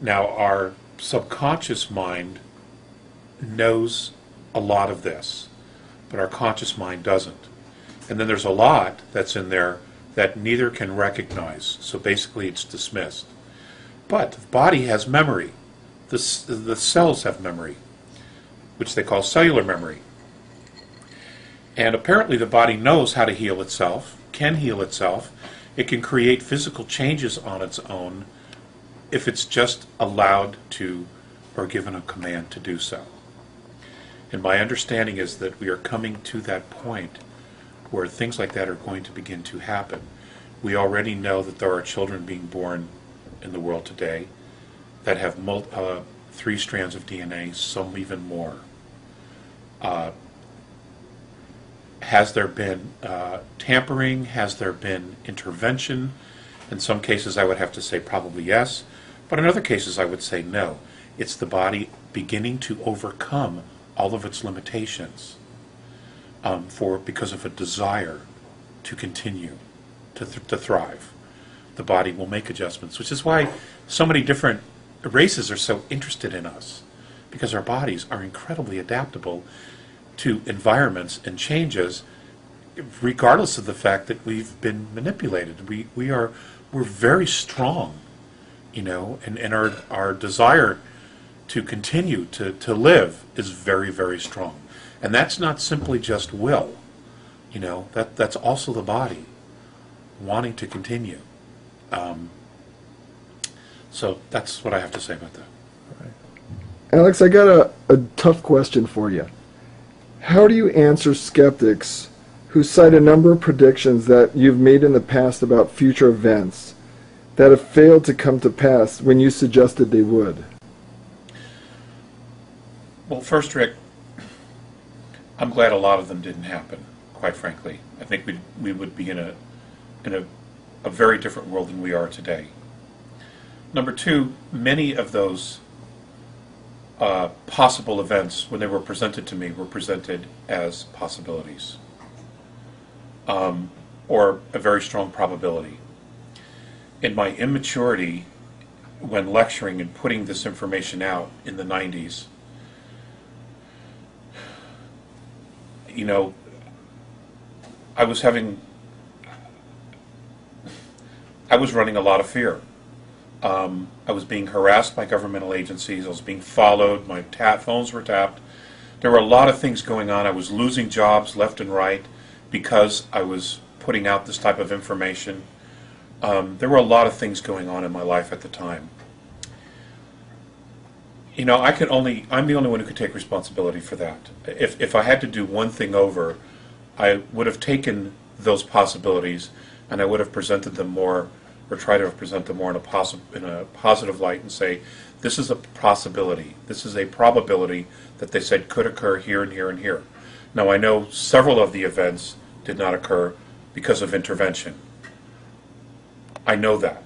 Now, our subconscious mind knows a lot of this, but our conscious mind doesn't. And then there's a lot that's in there that neither can recognize, so basically it's dismissed. But the body has memory. The cells have memory, which they call cellular memory. And apparently the body knows how to heal itself, can heal itself. It can create physical changes on its own if it's just allowed to or given a command to do so. And my understanding is that we are coming to that point where things like that are going to begin to happen. We already know that there are children being born in the world today that have 3 strands of DNA, some even more. Has there been tampering? Has there been intervention? In some cases I would have to say probably yes, but in other cases I would say no. It's the body beginning to overcome all of its limitations because of a desire to continue to thrive. The body will make adjustments, which is why so many different races are so interested in us, because our bodies are incredibly adaptable to environments and changes, regardless of the fact that we've been manipulated. We're very strong, and our desire to continue to live is very, very strong. And that's not simply just will, that's also the body wanting to continue. So that's what I have to say about that. Alex, I got a tough question for you. How do you answer skeptics who cite a number of predictions that you've made in the past about future events that have failed to come to pass when you suggested they would? Well, first, Rick, I'm glad a lot of them didn't happen, quite frankly. I think we would be in a very different world than we are today. Number 2, many of those possible events, when they were presented to me, were presented as possibilities, or a very strong probability. In my immaturity, when lecturing and putting this information out in the 90s, I was running a lot of fear. I was being harassed by governmental agencies. I was being followed. My phones were tapped. There were a lot of things going on. I was losing jobs left and right because I was putting out this type of information. There were a lot of things going on in my life at the time. I'm the only one who could take responsibility for that. If I had to do one thing over, I would have taken those possibilities and I would have presented them more, or try to present them more in a positive light and say, this is a possibility, this is a probability that they said could occur here and here and here. Now I know several of the events did not occur because of intervention. I know that.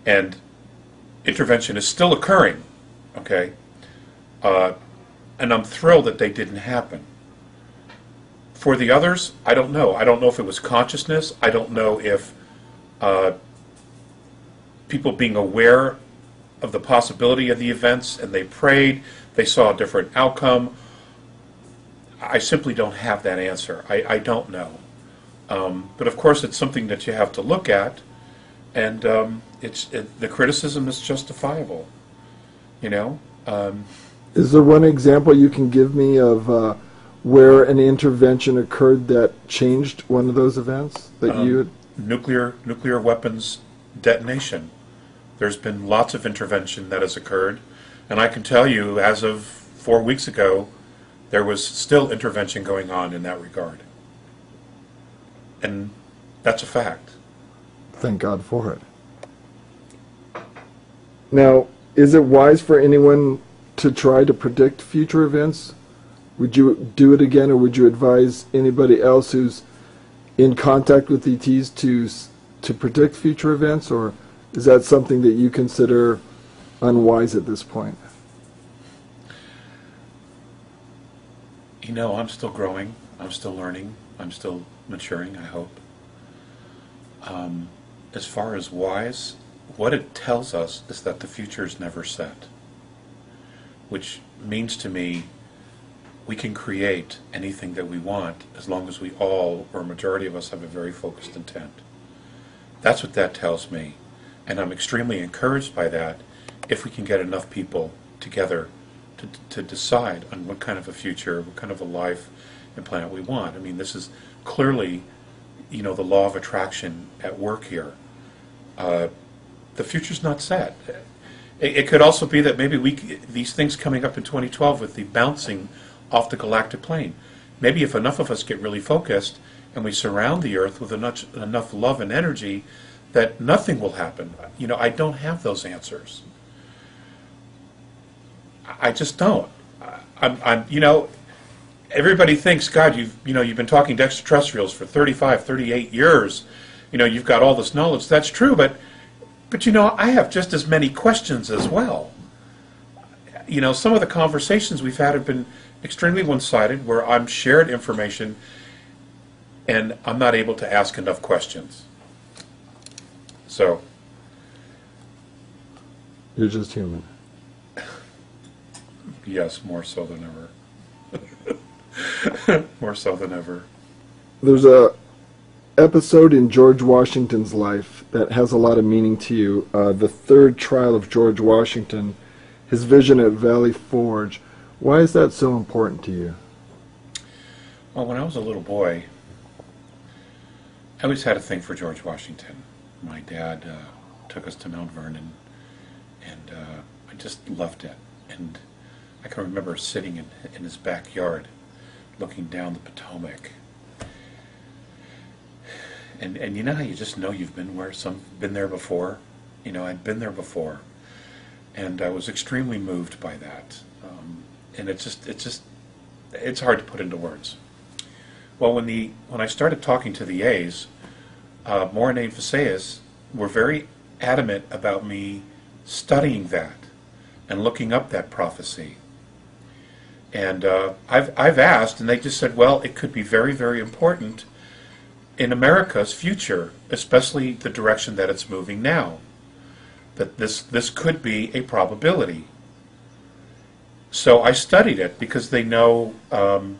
And intervention is still occurring, okay? And I'm thrilled that they didn't happen. For the others, I don't know. I don't know if it was consciousness. I don't know if people being aware of the possibility of the events and they prayed, they saw a different outcome. I simply don't have that answer. I don't know. But of course it's something that you have to look at, and the criticism is justifiable. Is there one example you can give me of where an intervention occurred that changed one of those events that you had? Nuclear weapons detonation. There's been lots of intervention that has occurred, and I can tell you, as of 4 weeks ago, there was still intervention going on in that regard. And that's a fact. Thank God for it. Now, is it wise for anyone to try to predict future events? Would you do it again, or would you advise anybody else who's in contact with ETs to predict future events, or is that something that you consider unwise at this point? I'm still growing. I'm still learning. I'm still maturing, I hope. As far as wise, what it tells us is that the future is never set, which means to me we can create anything that we want as long as we all, or a majority of us, have a very focused intent. That's what that tells me. And I'm extremely encouraged by that if we can get enough people together to decide on what kind of a future, what kind of a life and planet we want. I mean, this is clearly, the law of attraction at work here. The future's not set. It could also be that maybe these things coming up in 2012 with the bouncing off the galactic plane, maybe if enough of us get really focused and we surround the earth with enough love and energy that nothing will happen. I don't have those answers. I just don't. Everybody thinks, God, you've been talking to extraterrestrials for 35, 38 years. You've got all this knowledge. That's true, but I have just as many questions as well. Some of the conversations we've had have been extremely one-sided, where I'm shared information and I'm not able to ask enough questions. So, you're just human. Yes, more so than ever. More so than ever. There's a episode in George Washington's life that has a lot of meaning to you. The third trial of George Washington, his vision at Valley Forge. Why is that so important to you? Well, when I was a little boy, I always had a thing for George Washington. My dad took us to Mount Vernon, and I just loved it. And I can remember sitting in his backyard, looking down the Potomac. And how you just know you've been there before? I'd been there before, and I was extremely moved by that. And it's hard to put into words. Well, when I started talking to the A's, Morine and Phaseus were very adamant about me studying that and looking up that prophecy. And I've asked, and they just said, well, it could be very, very important in America's future, especially the direction that it's moving now. That this could be a probability. So I studied it because they know that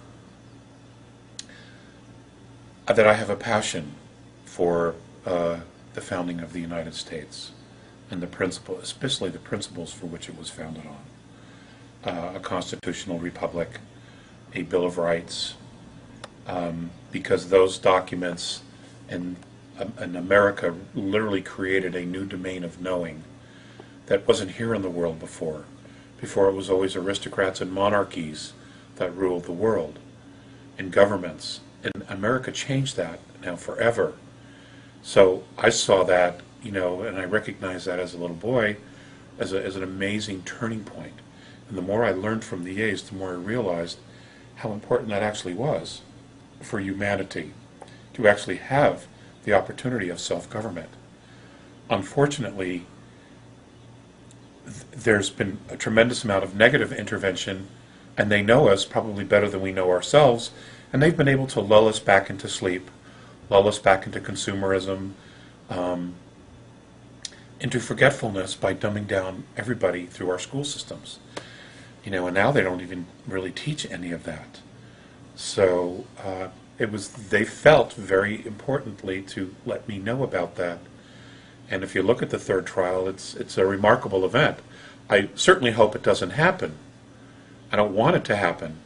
I have a passion for the founding of the United States and the principle, especially the principles for which it was founded on. A constitutional republic, a Bill of Rights, because those documents and America literally created a new domain of knowing that wasn't here in the world before. Before, it was always aristocrats and monarchies that ruled the world, and governments. And America changed that now forever. So I saw that, and I recognized that as a little boy as an amazing turning point. And the more I learned from the A's, the more I realized how important that actually was for humanity, to actually have the opportunity of self-government. Unfortunately, there's been a tremendous amount of negative intervention, and they know us probably better than we know ourselves, and they've been able to lull us back into sleep, lull us back into consumerism, into forgetfulness by dumbing down everybody through our school systems. And now they don't even really teach any of that. So they felt very importantly to let me know about that. And if you look at the third trial, it's a remarkable event. I certainly hope it doesn't happen. I don't want it to happen.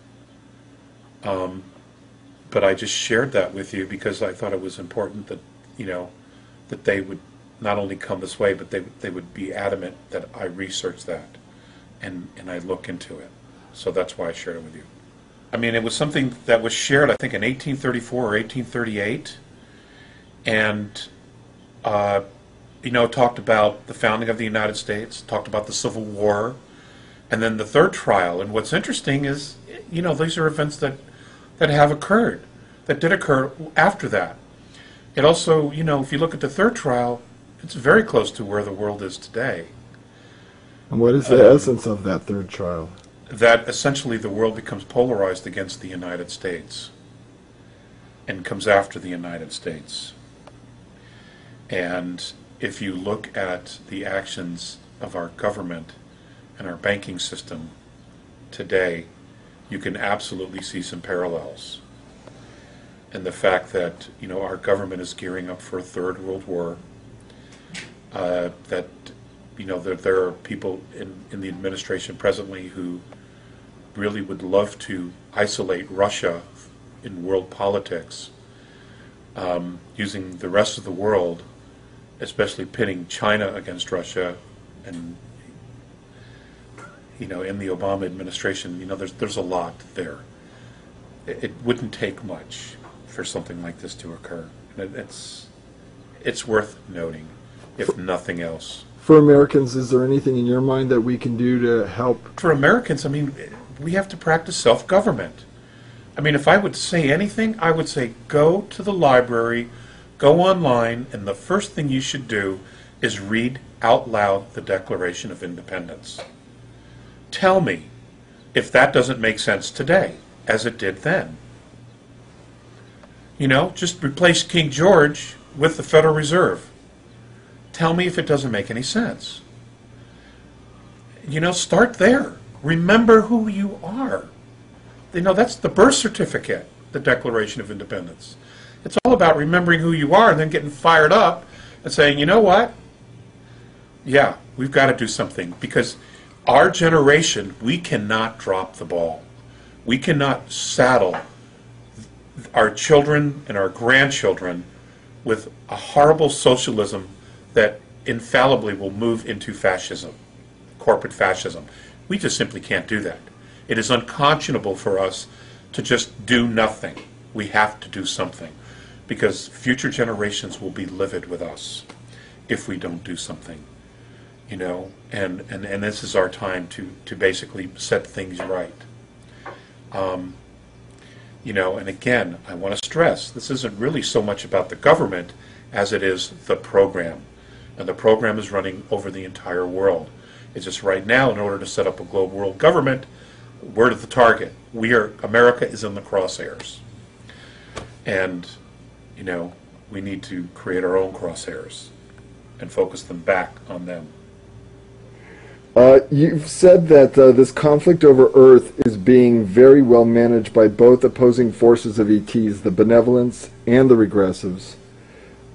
But I just shared that with you because I thought it was important that, that they would not only come this way, but they would be adamant that I research that and I look into it. So that's why I shared it with you. I mean, it was something that was shared, I think, in 1834 or 1838, and talked about the founding of the United States, talked about the Civil War, and then the third trial. And what's interesting is, these are events that have occurred, that did occur after that. It also, if you look at the third trial, it's very close to where the world is today. And what is the essence of that third trial? That essentially the world becomes polarized against the United States and comes after the United States. And if you look at the actions of our government and our banking system today, you can absolutely see some parallels. And the fact that, our government is gearing up for a third world war, that there are people in the administration presently who really would love to isolate Russia in world politics, using the rest of the world, especially pitting China against Russia, and in the Obama administration, there's a lot there. It wouldn't take much for something like this to occur. It's worth noting, if nothing else. For Americans, is there anything in your mind that we can do to help? For Americans, I mean, we have to practice self-government. I mean, if I would say anything, I would say go to the library, go online, and the first thing you should do is read out loud the Declaration of Independence. Tell me if that doesn't make sense today, as it did then. You know, just replace King George with the Federal Reserve. Tell me if it doesn't make any sense. You know, start there. Remember who you are. You know, that's the birth certificate, the Declaration of Independence. It's all about remembering who you are and then getting fired up and saying, you know what? Yeah, we've got to do something, because our generation, we cannot drop the ball. We cannot saddle our children and our grandchildren with a horrible socialism that infallibly will move into fascism, corporate fascism. We just simply can't do that. It is unconscionable for us to just do nothing. We have to do something, because future generations will be livid with us if we don't do something. You know, and this is our time to basically set things right. You know, and again, I want to stress, this isn't really so much about the government as it is the program. And the program is running over the entire world. It's just right now, in order to set up a global world government, we're the target. America is in the crosshairs. And, you know, we need to create our own crosshairs and focus them back on them. You've said that this conflict over Earth is being very well managed by both opposing forces of ETs, the benevolents and the regressives.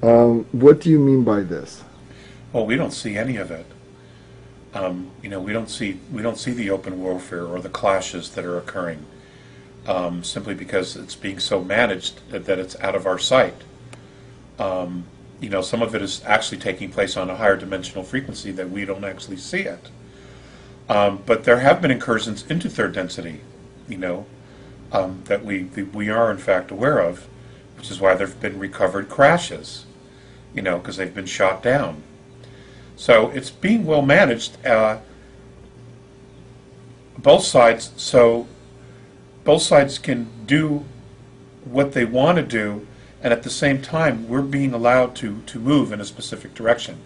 What do you mean by this? Well, we don't see any of it. You know, we don't see the open warfare or the clashes that are occurring, simply because it's being so managed that it's out of our sight. You know, some of it is actually taking place on a higher dimensional frequency that we don't actually see it. But there have been incursions into third density, you know, that we are in fact aware of, which is why there have been recovered crashes, you know, because they've been shot down. So it's being well managed, both sides, so both sides can do what they want to do, and at the same time we're being allowed to move in a specific direction.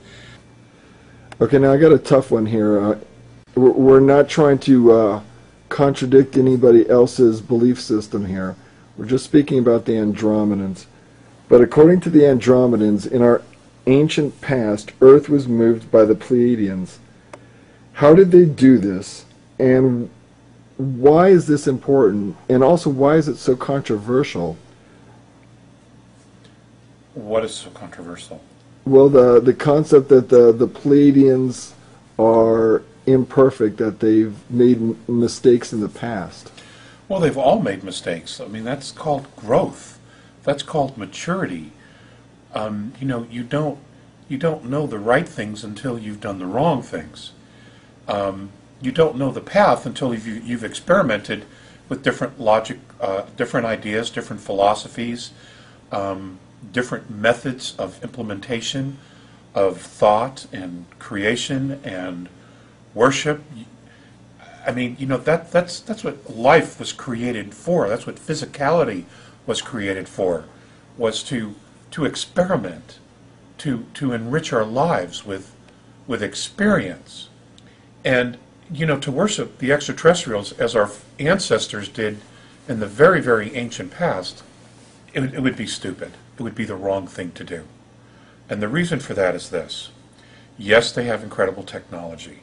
Okay, now I got a tough one here. We're not trying to contradict anybody else's belief system here. We're just speaking about the Andromedans. But according to the Andromedans, in our ancient past, Earth was moved by the Pleiadians. How did they do this? And why is this important? And also, why is it so controversial? What is so controversial? Well, the concept that the Pleiadians are imperfect, that they've made mistakes in the past. Well, they've all made mistakes. I mean, that's called growth. That's called maturity. You know, you don't know the right things until you've done the wrong things. You don't know the path until you've experimented with different logic, different ideas, different philosophies, different methods of implementation of thought and creation and worship. I mean, you know, that's what life was created for. That's what physicality was created for, was to experiment, to enrich our lives with experience, and, you know, to worship the extraterrestrials as our ancestors did in the very, very ancient past. It would be stupid. It would be the wrong thing to do. And the reason for that is this. Yes, they have incredible technology.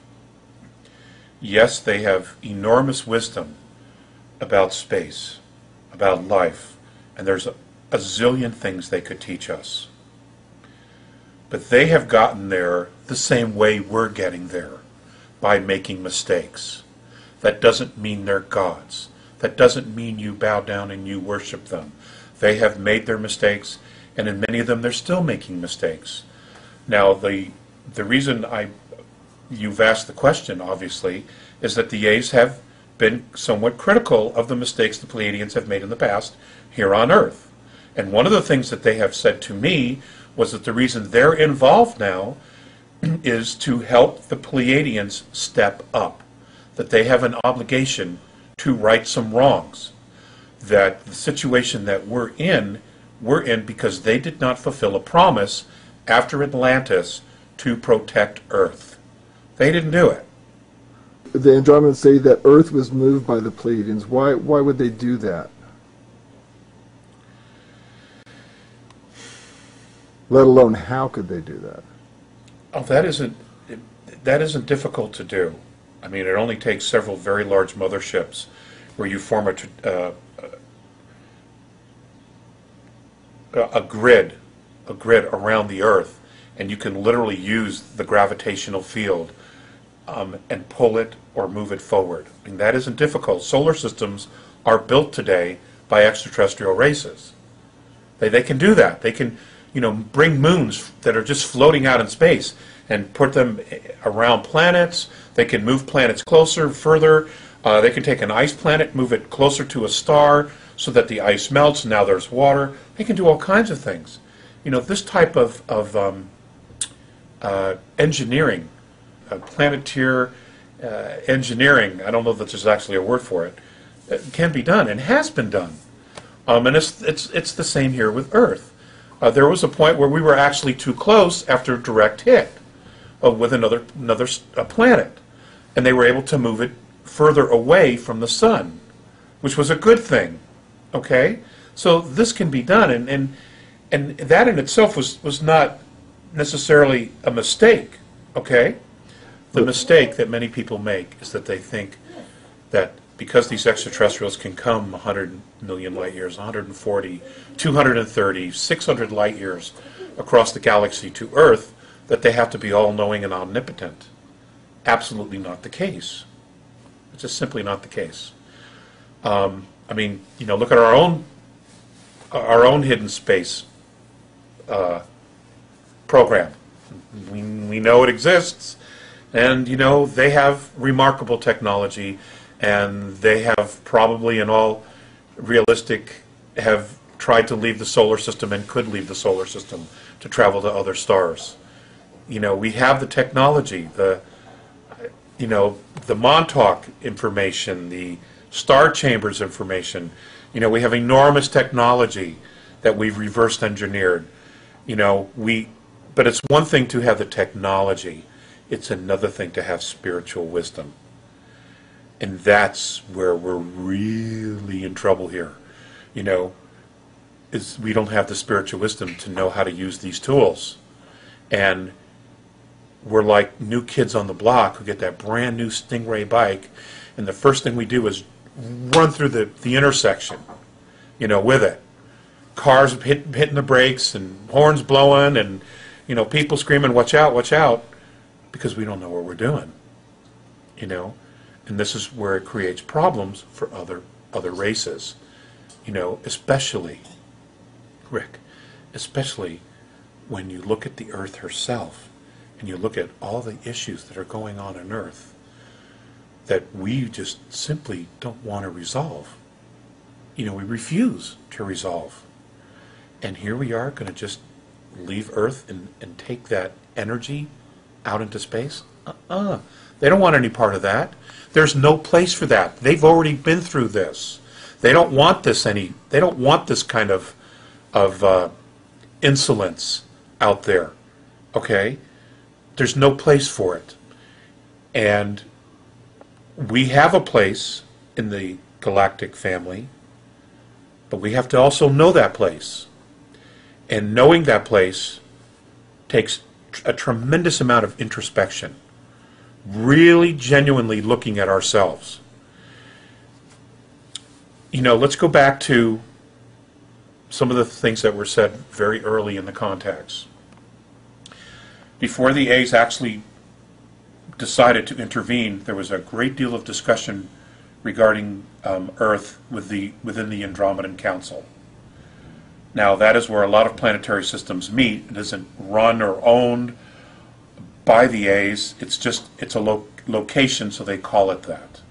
Yes, they have enormous wisdom about space, about life, and there's a zillion things they could teach us. But they have gotten there the same way we're getting there, by making mistakes. That doesn't mean they're gods. That doesn't mean you bow down and you worship them. They have made their mistakes, and in many of them they're still making mistakes. Now, the reason you've asked the question, obviously, is that the A's have been somewhat critical of the mistakes the Pleiadians have made in the past here on Earth. And one of the things that they have said to me was that the reason they're involved now is to help the Pleiadians step up, that they have an obligation to right some wrongs, that the situation that we're in because they did not fulfill a promise after Atlantis to protect Earth. They didn't do it. The Andromedans say that Earth was moved by the Pleiadians. Why would they do that? Let alone, how could they do that? Oh, that isn't difficult to do. I mean, it only takes several very large motherships where you form a grid around the Earth, and you can literally use the gravitational field and pull it or move it forward. I mean, that isn't difficult. Solar systems are built today by extraterrestrial races. They can do that. They can, bring moons that are just floating out in space and put them around planets. They can move planets closer, further. They can take an ice planet, move it closer to a star so that the ice melts and now there's water. They can do all kinds of things. This type of engineering, planeteer engineering, I don't know that there's actually a word for it, can be done and has been done. And it's the same here with Earth. There was a point where we were actually too close after a direct hit with another planet, and they were able to move it further away from the sun, which was a good thing. Okay, so this can be done, and that in itself was not necessarily a mistake. Okay, the mistake that many people make is that they think that because these extraterrestrials can come 100 million light years, 140, 230, 600 light years across the galaxy to Earth, that they have to be all-knowing and omnipotent. Absolutely not the case. It's just simply not the case. I mean, look at our own hidden space program. We know it exists, and they have remarkable technology. And they have probably, in all realistic, have tried to leave the solar system and could leave the solar system to travel to other stars. We have the technology, the Montauk information, the star chambers information. We have enormous technology that we've reverse engineered. But it's one thing to have the technology. It's another thing to have spiritual wisdom. And that's where we're really in trouble here, is we don't have the spiritual wisdom to know how to use these tools. And we're like new kids on the block who get that brand new Stingray bike, and the first thing we do is run through the intersection, with it. Cars hitting the brakes and horns blowing and, people screaming, watch out, because we don't know what we're doing, And this is where it creates problems for other races, especially, Rick, especially when you look at the Earth herself and you look at all the issues that are going on Earth that we just simply don't want to resolve. We refuse to resolve. And here we are going to just leave Earth and take that energy out into space? They don't want any part of that. There's no place for that. They've already been through this. They don't want this they don't want this kind of insolence out there. Okay? There's no place for it. And we have a place in the galactic family, but we have to also know that place. And knowing that place takes a tremendous amount of introspection. Really genuinely looking at ourselves. Let's go back to some of the things that were said very early in the contacts. Before the A's actually decided to intervene, there was a great deal of discussion regarding Earth within the Andromedan Council. Now, that is where a lot of planetary systems meet. It isn't run or owned by the A's. It's a location, so they call it that.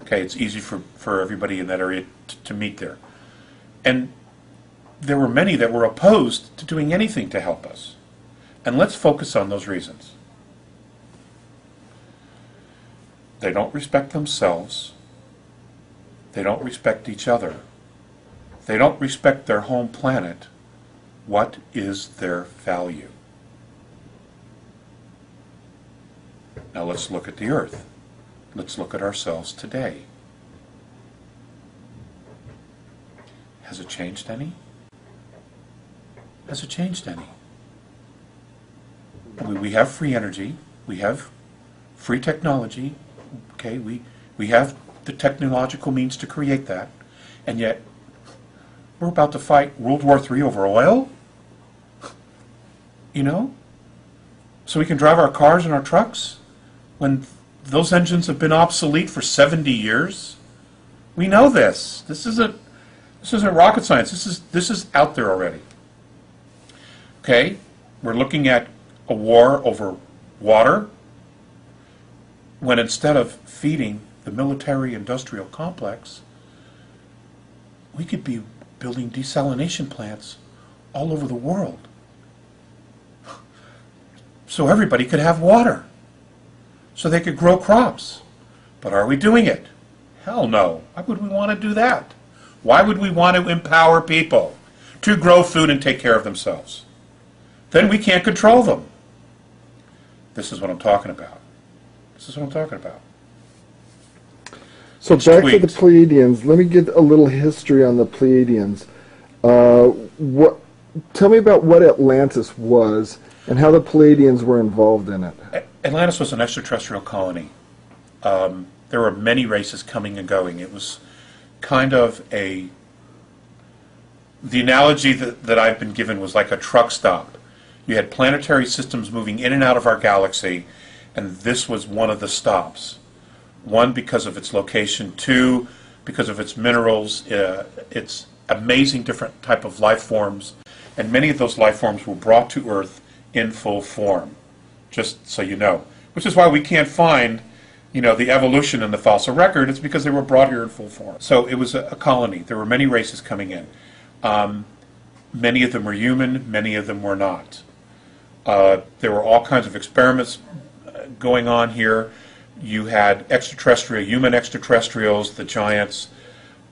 Okay, it's easy for everybody in that area to meet there. And there were many that were opposed to doing anything to help us. And let's focus on those reasons. They don't respect themselves. They don't respect each other. They don't respect their home planet. What is their value? Now let's look at the Earth. Let's look at ourselves today. Has it changed any? Has it changed any? We have free energy. We have free technology. Okay, we have the technological means to create that. And yet, we're about to fight World War III over oil? You know? So we can drive our cars and our trucks when those engines have been obsolete for 70 years? We know this. This isn't rocket science. This is out there already. Okay? We're looking at a war over water when instead of feeding the military-industrial complex, we could be building desalination plants all over the world so everybody could have water, so they could grow crops. But are we doing it? Hell no. Why would we want to do that? Why would we want to empower people to grow food and take care of themselves? Then we can't control them. This is what I'm talking about. This is what I'm talking about. So It's back to tweaked. the Pleiadians. Let me get a little history on the Pleiadians. Tell me about what Atlantis was and how the Pleiadians were involved in it. Atlantis was an extraterrestrial colony. There were many races coming and going. It was kind of the analogy that I've been given was like a truck stop. You had planetary systems moving in and out of our galaxy, and this was one of the stops. One, because of its location. Two, because of its minerals, its amazing different type of life forms, and many of those life forms were brought to Earth in full form, just so you know. Which is why we can't find, the evolution in the fossil record. It's because they were brought here in full form. So it was a colony. There were many races coming in. Many of them were human, many of them were not. There were all kinds of experiments going on here. You had human extraterrestrials, the giants,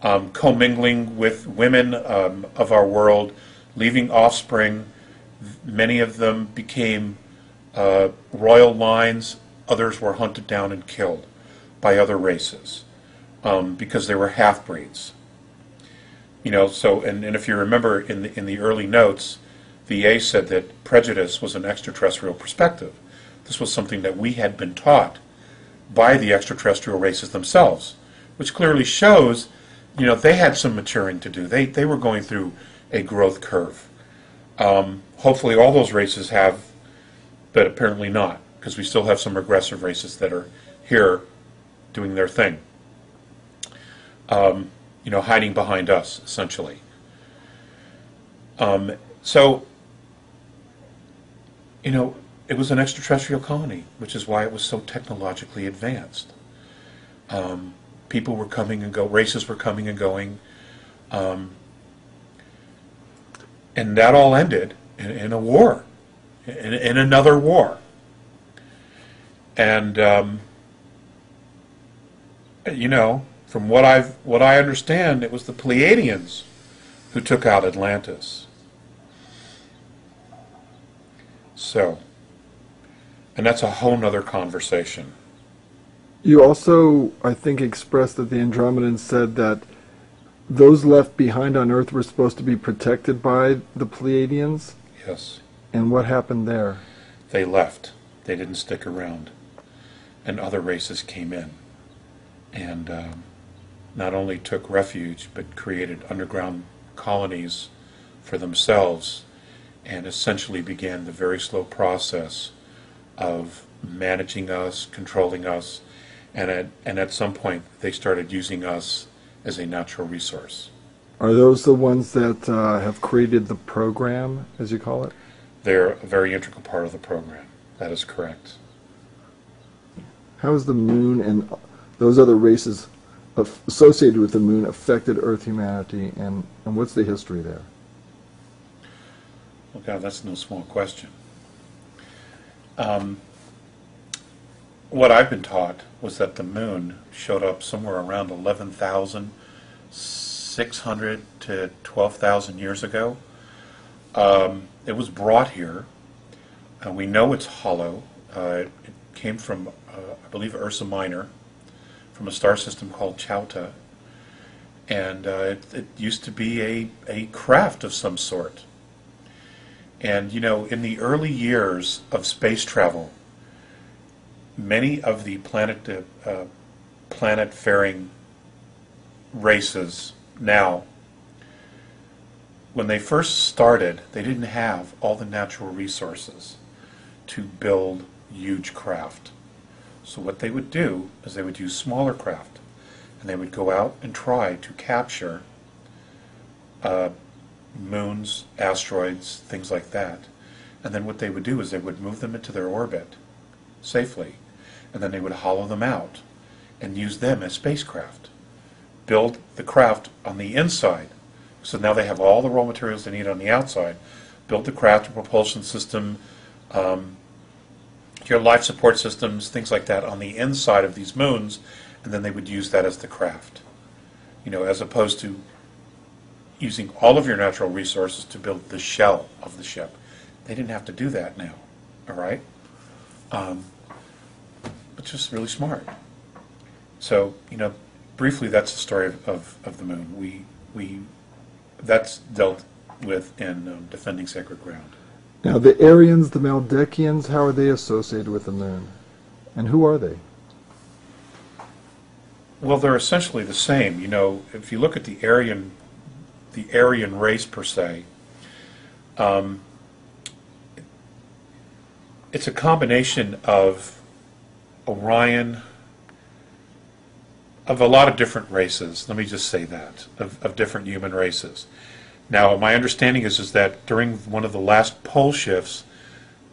commingling with women of our world, leaving offspring. Many of them became royal lines. Others were hunted down and killed by other races because they were half-breeds. So and if you remember in the early notes, VA said that prejudice was an extraterrestrial perspective. This was something that we had been taught by the extraterrestrial races themselves, which clearly shows, they had some maturing to do. They were going through a growth curve. Hopefully all those races have, but apparently not, because we still have some regressive races that are here doing their thing. Hiding behind us, essentially. It was an extraterrestrial colony, which is why it was so technologically advanced. People were coming and races were coming and going. And that all ended in a war, in another war. And, from what I understand, it was the Pleiadians who took out Atlantis. So, and that's a whole nother conversation. You also, I think, expressed that the Andromedans said that those left behind on Earth were supposed to be protected by the Pleiadians. Yes. And what happened there? They left. They didn't stick around. And other races came in. And not only took refuge, but created underground colonies for themselves, and essentially began the very slow process of managing us, controlling us, and at some point they started using us as a natural resource. Are those the ones that have created the program, as you call it? They're a very integral part of the program. That is correct. How has the moon and those other races associated with the moon affected Earth humanity, and what's the history there? Well, God, that's no small question. What I've been taught was that the moon showed up somewhere around 11,600 to 12,000 years ago. It was brought here. We know it's hollow. It came from, I believe, Ursa Minor, from a star system called Chauta. And it used to be a craft of some sort. And, you know, in the early years of space travel, many of the planet-faring races now, when they first started, they didn't have all the natural resources to build huge craft. So what they would do is they would use smaller craft, and they would go out and try to capture moons, asteroids, things like that. And then what they would do is they would move them into their orbit safely, and then they would hollow them out and use them as spacecraft. Build the craft on the inside, so now they have all the raw materials they need on the outside. Build the craft, a propulsion system, your life support systems, things like that on the inside of these moons, and then they would use that as the craft. You know, as opposed to using all of your natural resources to build the shell of the ship. They didn't have to do that now, all right? It's just really smart. So, you know, briefly, that's the story of the moon. That's dealt with in Defending Sacred Ground. Now, the Aryans, the Maldekians, how are they associated with the moon? And who are they? Well, they're essentially the same. You know, if you look at the Aryan race per se, it's a combination of Orion, of a lot of different races. Let me just say that, of different human races. Now, my understanding is that during one of the last pole shifts,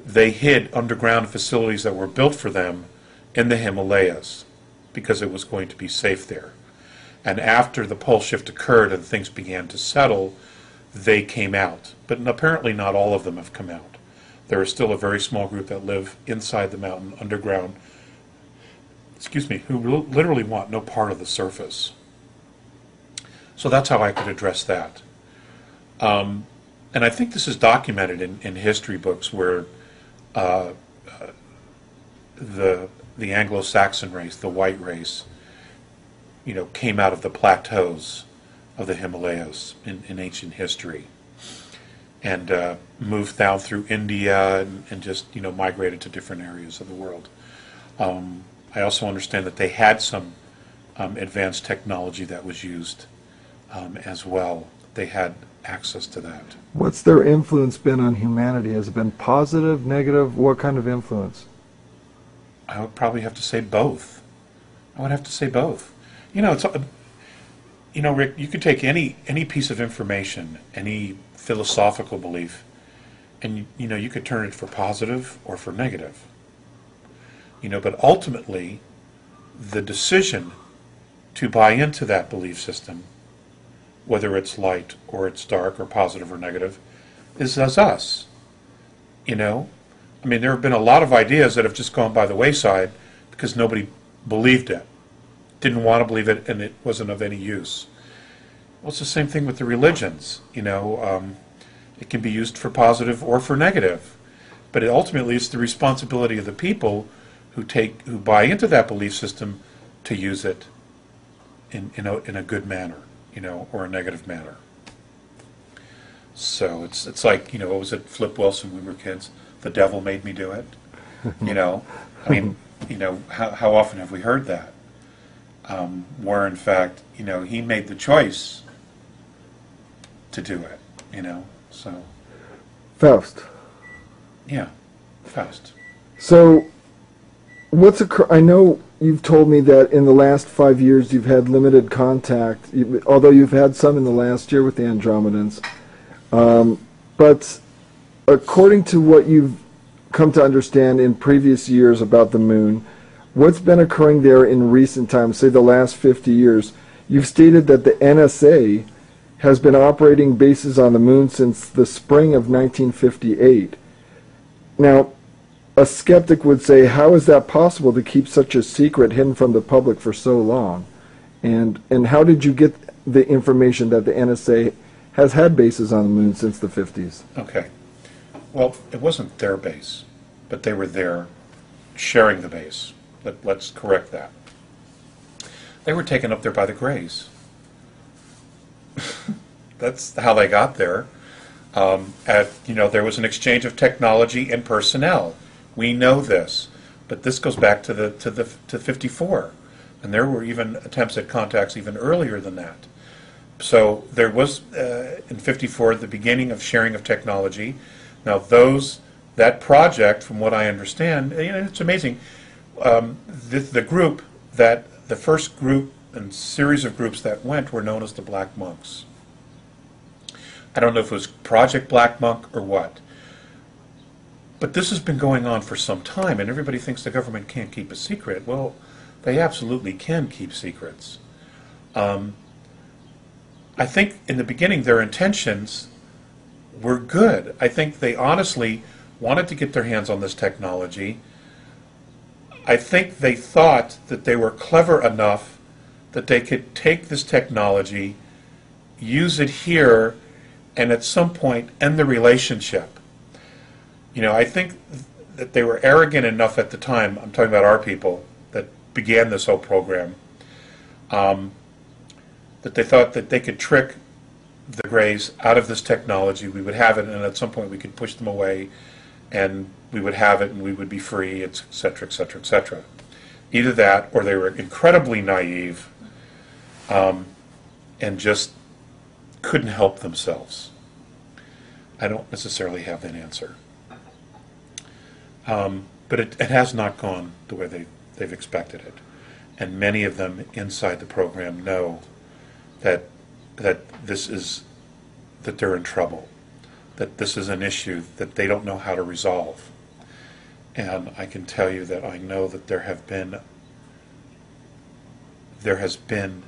they hid underground facilities that were built for them in the Himalayas because it was going to be safe there. And after the pole shift occurred and things began to settle, they came out. But apparently not all of them have come out. There is still a very small group that live inside the mountain, underground, who literally want no part of the surface. So that's how I could address that. And I think this is documented in history books where the Anglo-Saxon race, the white race, you know, came out of the plateaus of the Himalayas in ancient history, and moved down through India and just, you know, migrated to different areas of the world. I also understand that they had some advanced technology that was used as well. They had access to that. What's their influence been on humanity? Has it been positive, negative? What kind of influence? I would probably have to say both. I would have to say both. You know, it's, you know, Rick, you could take any piece of information, any philosophical belief, and you know, you could turn it for positive or for negative. You know, but ultimately, the decision to buy into that belief system, whether it's light or it's dark or positive or negative, is as us. You know, I mean, there have been a lot of ideas that have just gone by the wayside because nobody believed it, didn't want to believe it, and it wasn't of any use. Well, it's the same thing with the religions. You know, it can be used for positive or for negative, but ultimately it's the responsibility of the people who buy into that belief system to use it in a good manner, you know, or a negative manner. So it's like, you know, what was it, Flip Wilson when we were kids? The devil made me do it. You know, I mean, you know, how often have we heard that? Where in fact, you know, he made the choice to do it. You know, so. Faust. Yeah, Faust. So, I know you've told me that in the last 5 years you've had limited contact, although you've had some in the last year with the Andromedans. But according to what you've come to understand in previous years about the moon, what's been occurring there in recent times, say the last 50 years, you've stated that the NSA has been operating bases on the moon since the spring of 1958. Now, a skeptic would say, how is that possible to keep such a secret hidden from the public for so long? And how did you get the information that the NSA has had bases on the moon since the 50s? Okay. Well, it wasn't their base, but they were there sharing the base. Let's correct that. They were taken up there by the Greys. That's how they got there. There was an exchange of technology and personnel. We know this, but this goes back to 54, and there were even attempts at contacts even earlier than that. So there was in 54 the beginning of sharing of technology. Now that project, from what I understand, it's amazing. The first group and series of groups that went were known as the Black Monks. I don't know if it was Project Black Monk or what. But this has been going on for some time, and everybody thinks the government can't keep a secret. Well, they absolutely can keep secrets. I think in the beginning their intentions were good. I think they honestly wanted to get their hands on this technology. I think they thought that they were clever enough that they could take this technology, use it here, and at some point end the relationship. I think that they were arrogant enough at the time, I'm talking about our people that began this whole program, that they thought that they could trick the Greys out of this technology. We would have it, and at some point we could push them away, and we would have it, and we would be free, et cetera, et cetera, et cetera. Either that, or they were incredibly naive and just couldn't help themselves. I don't necessarily have that answer. But it has not gone the way they've expected it. And many of them inside the program know that they're in trouble, that this is an issue that they don't know how to resolve. And I can tell you that I know that there has been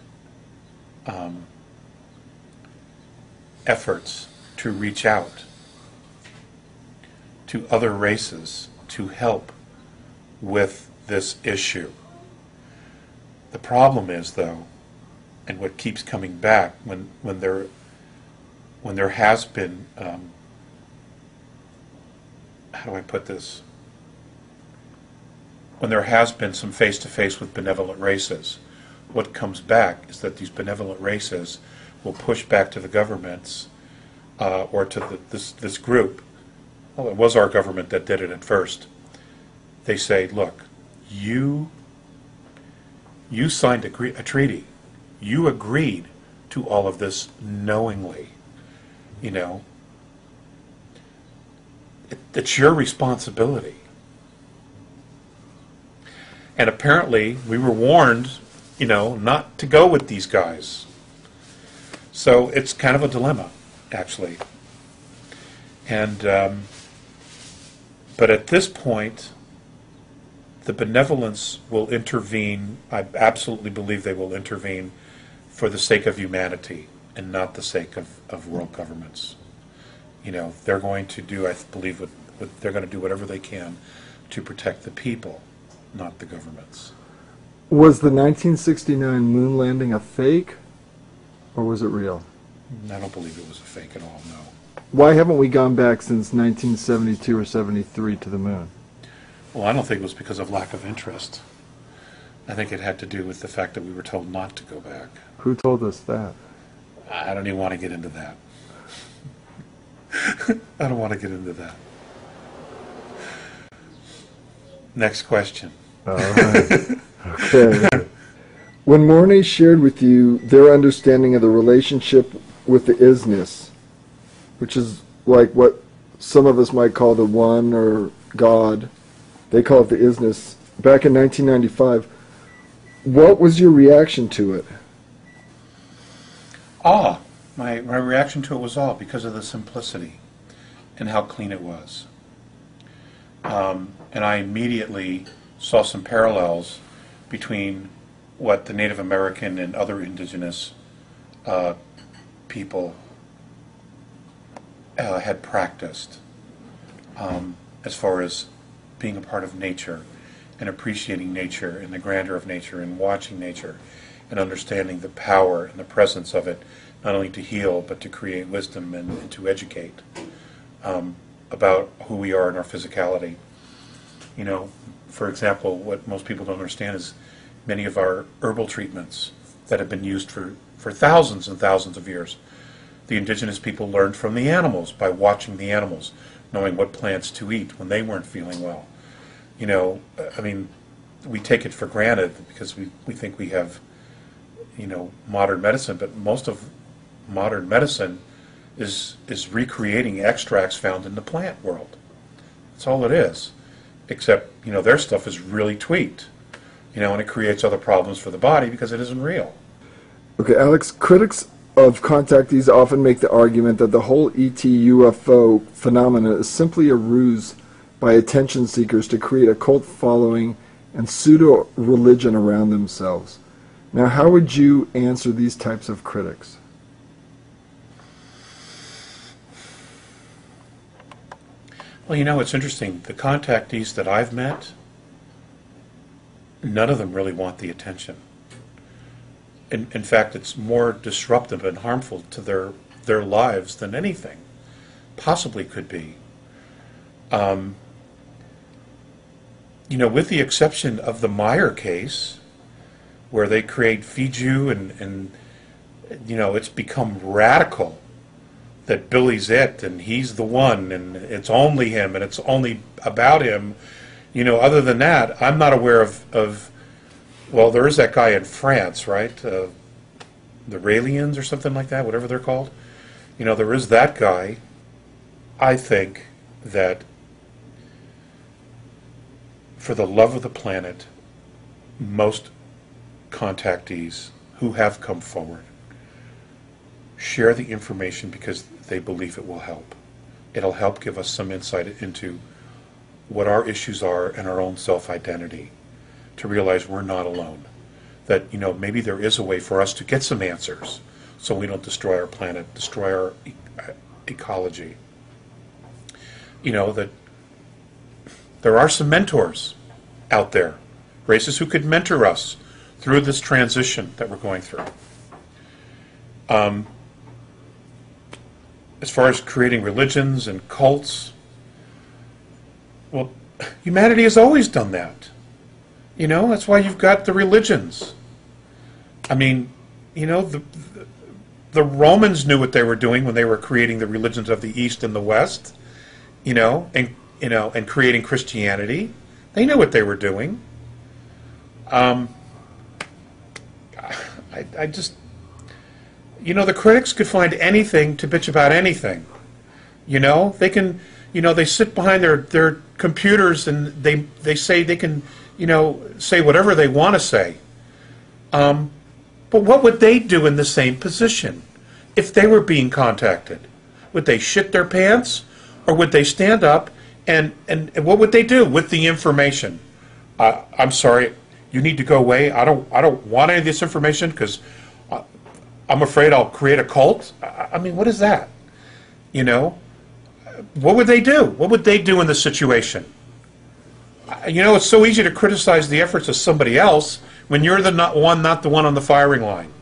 efforts to reach out to other races to help with this issue. The problem is, though, and what keeps coming back when there has been, how do I put this? When there has been some face-to-face with benevolent races, what comes back is that these benevolent races will push back to the governments or to this group. Well, it was our government that did it at first. They say, look, you signed a treaty. You agreed to all of this knowingly. It's your responsibility. And apparently we were warned, not to go with these guys. So it's kind of a dilemma, actually. And but at this point, the benevolence will intervene. I absolutely believe they will intervene for the sake of humanity and not the sake of world governments. They're going to do, I believe, they're going to do whatever they can to protect the people, not the governments. Was the 1969 moon landing a fake, or was it real? I don't believe it was a fake at all, no. Why haven't we gone back since 1972 or 73 to the moon? Well, I don't think it was because of lack of interest. I think it had to do with the fact that we were told not to go back. Who told us that? I don't even want to get into that. I don't want to get into that. Next question. All right. Okay. When Mornay shared with you their understanding of the relationship with the isness, which is like what some of us might call the one or God, they call it the isness, back in 1995, what was your reaction to it? Awe. My reaction to it was awe because of the simplicity and how clean it was. And I immediately saw some parallels between what the Native American and other indigenous people had practiced as far as being a part of nature and appreciating nature and the grandeur of nature and watching nature and understanding the power and the presence of it, not only to heal but to create wisdom and to educate about who we are in our physicality. You know, for example, what most people don't understand is many of our herbal treatments that have been used for thousands and thousands of years. The indigenous people learned from the animals by watching the animals, knowing what plants to eat when they weren't feeling well. You know, I mean, we take it for granted because we think we have, you know, modern medicine, but most of modern medicine is recreating extracts found in the plant world. That's all it is. Except, you know, their stuff is really tweaked, you know, and it creates other problems for the body because it isn't real. Okay, Alex, critics of contactees often make the argument that the whole ET UFO phenomena is simply a ruse by attention seekers to create a cult following and pseudo-religion around themselves. Now, how would you answer these types of critics? Well, you know, it's interesting. The contactees that I've met, none of them really want the attention. In fact, it's more disruptive and harmful to their lives than anything possibly could be. You know, with the exception of the Meyer case, where they create Fiju and you know, it's become radical that Billy's it and he's the one and it's only him and it's only about him. You know, other than that, I'm not aware of well, there is that guy in France, right? The Raelians or something like that, whatever they're called. You know, there is that guy. I think that for the love of the planet, most contactees who have come forward share the information because they believe it will help. It'll help give us some insight into what our issues are and our own self-identity, to realize we're not alone. That, you know, maybe there is a way for us to get some answers so we don't destroy our planet, destroy our ecology. You know, that there are some mentors out there, races who could mentor us through this transition that we're going through. As far as creating religions and cults, well, humanity has always done that. You know, that's why you've got the religions. I mean, you know, the Romans knew what they were doing when they were creating the religions of the East and the West, and creating Christianity. They knew what they were doing. I just, you know, the critics could find anything to bitch about anything. You know, they can, you know, they sit behind their computers and they say they can, you know, say whatever they want to say. But what would they do in the same position if they were being contacted? Would they shit their pants, or would they stand up and what would they do with the information? I'm sorry, you need to go away. I don't want any of this information because I'm afraid I'll create a cult. I mean, what is that? You know, what would they do? What would they do in this situation? You know, it's so easy to criticize the efforts of somebody else when you're not the one on the firing line.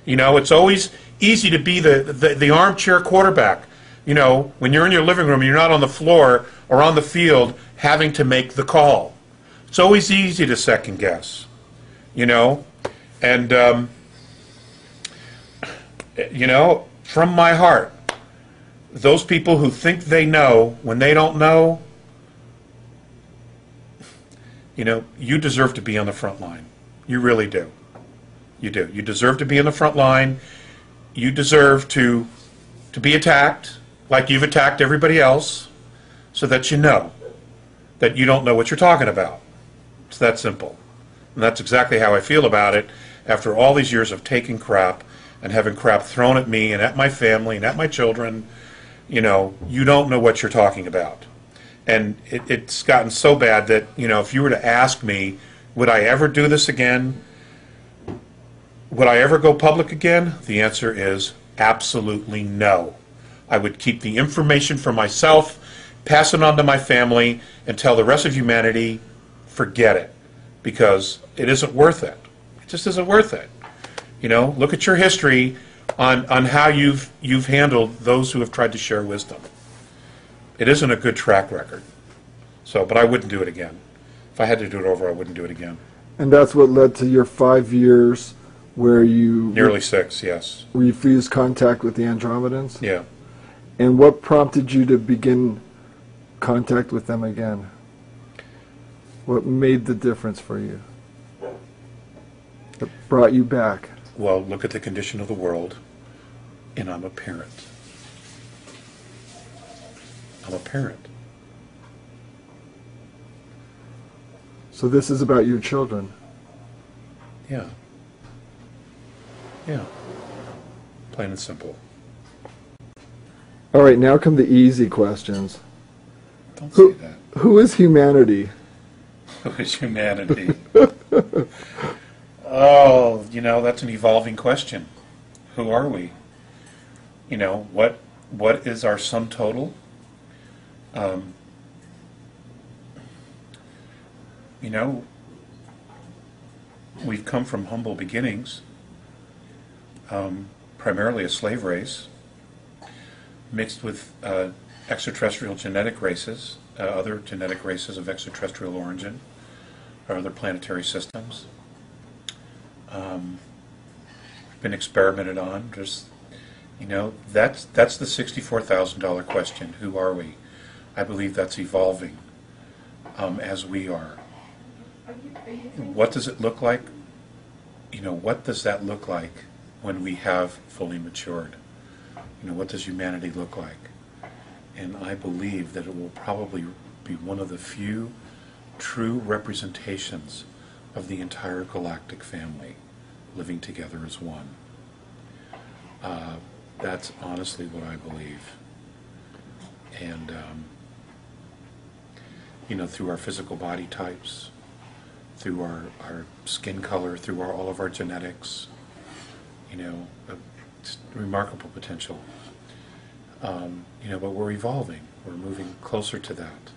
You know, it's always easy to be the armchair quarterback. You know, when you're in your living room, you're not on the floor or on the field having to make the call. It's always easy to second guess. You know, and you know, from my heart, those people who think they know when they don't know, you know, you deserve to be on the front line. You really do. You do. You deserve to be on the front line. You deserve to be attacked like you've attacked everybody else, so that you know that you don't know what you're talking about. It's that simple. And that's exactly how I feel about it after all these years of taking crap and having crap thrown at me and at my family and at my children. You know, you don't know what you're talking about. And it's gotten so bad that, you know, if you were to ask me, would I ever do this again? Would I ever go public again? The answer is Absolutely no. I would keep the information for myself, pass it on to my family, and tell the rest of humanity, forget it, because it isn't worth it. It just isn't worth it. You know, look at your history on how you've handled those who have tried to share wisdom. It isn't a good track record. So, but I wouldn't do it again. If I had to do it over, I wouldn't do it again. And that's what led to your 5 years where you... Nearly 6, yes. Refused contact with the Andromedans? Yeah. And what prompted you to begin contact with them again? What made the difference for you? That brought you back? Well, look at the condition of the world, and I'm a parent. I'm a parent. So this is about your children? Yeah. Yeah. Plain and simple. All right, now come the easy questions. Don't say that. Who is humanity? Who is humanity? Oh, you know, that's an evolving question. Who are we? You know, what is our sum total? You know, we've come from humble beginnings, primarily a slave race, mixed with extraterrestrial genetic races, other genetic races of extraterrestrial origin, or other planetary systems. Been experimented on. Just, you know, that's the $64,000 question. Who are we? I believe that's evolving as we are. What does it look like? You know, what does that look like when we have fully matured? You know, what does humanity look like? And I believe that it will probably be one of the few true representations of the entire galactic family living together as one. That's honestly what I believe. And, you know, through our physical body types, through our skin color, through all of our genetics, you know, it's remarkable potential. You know, but we're evolving. We're moving closer to that.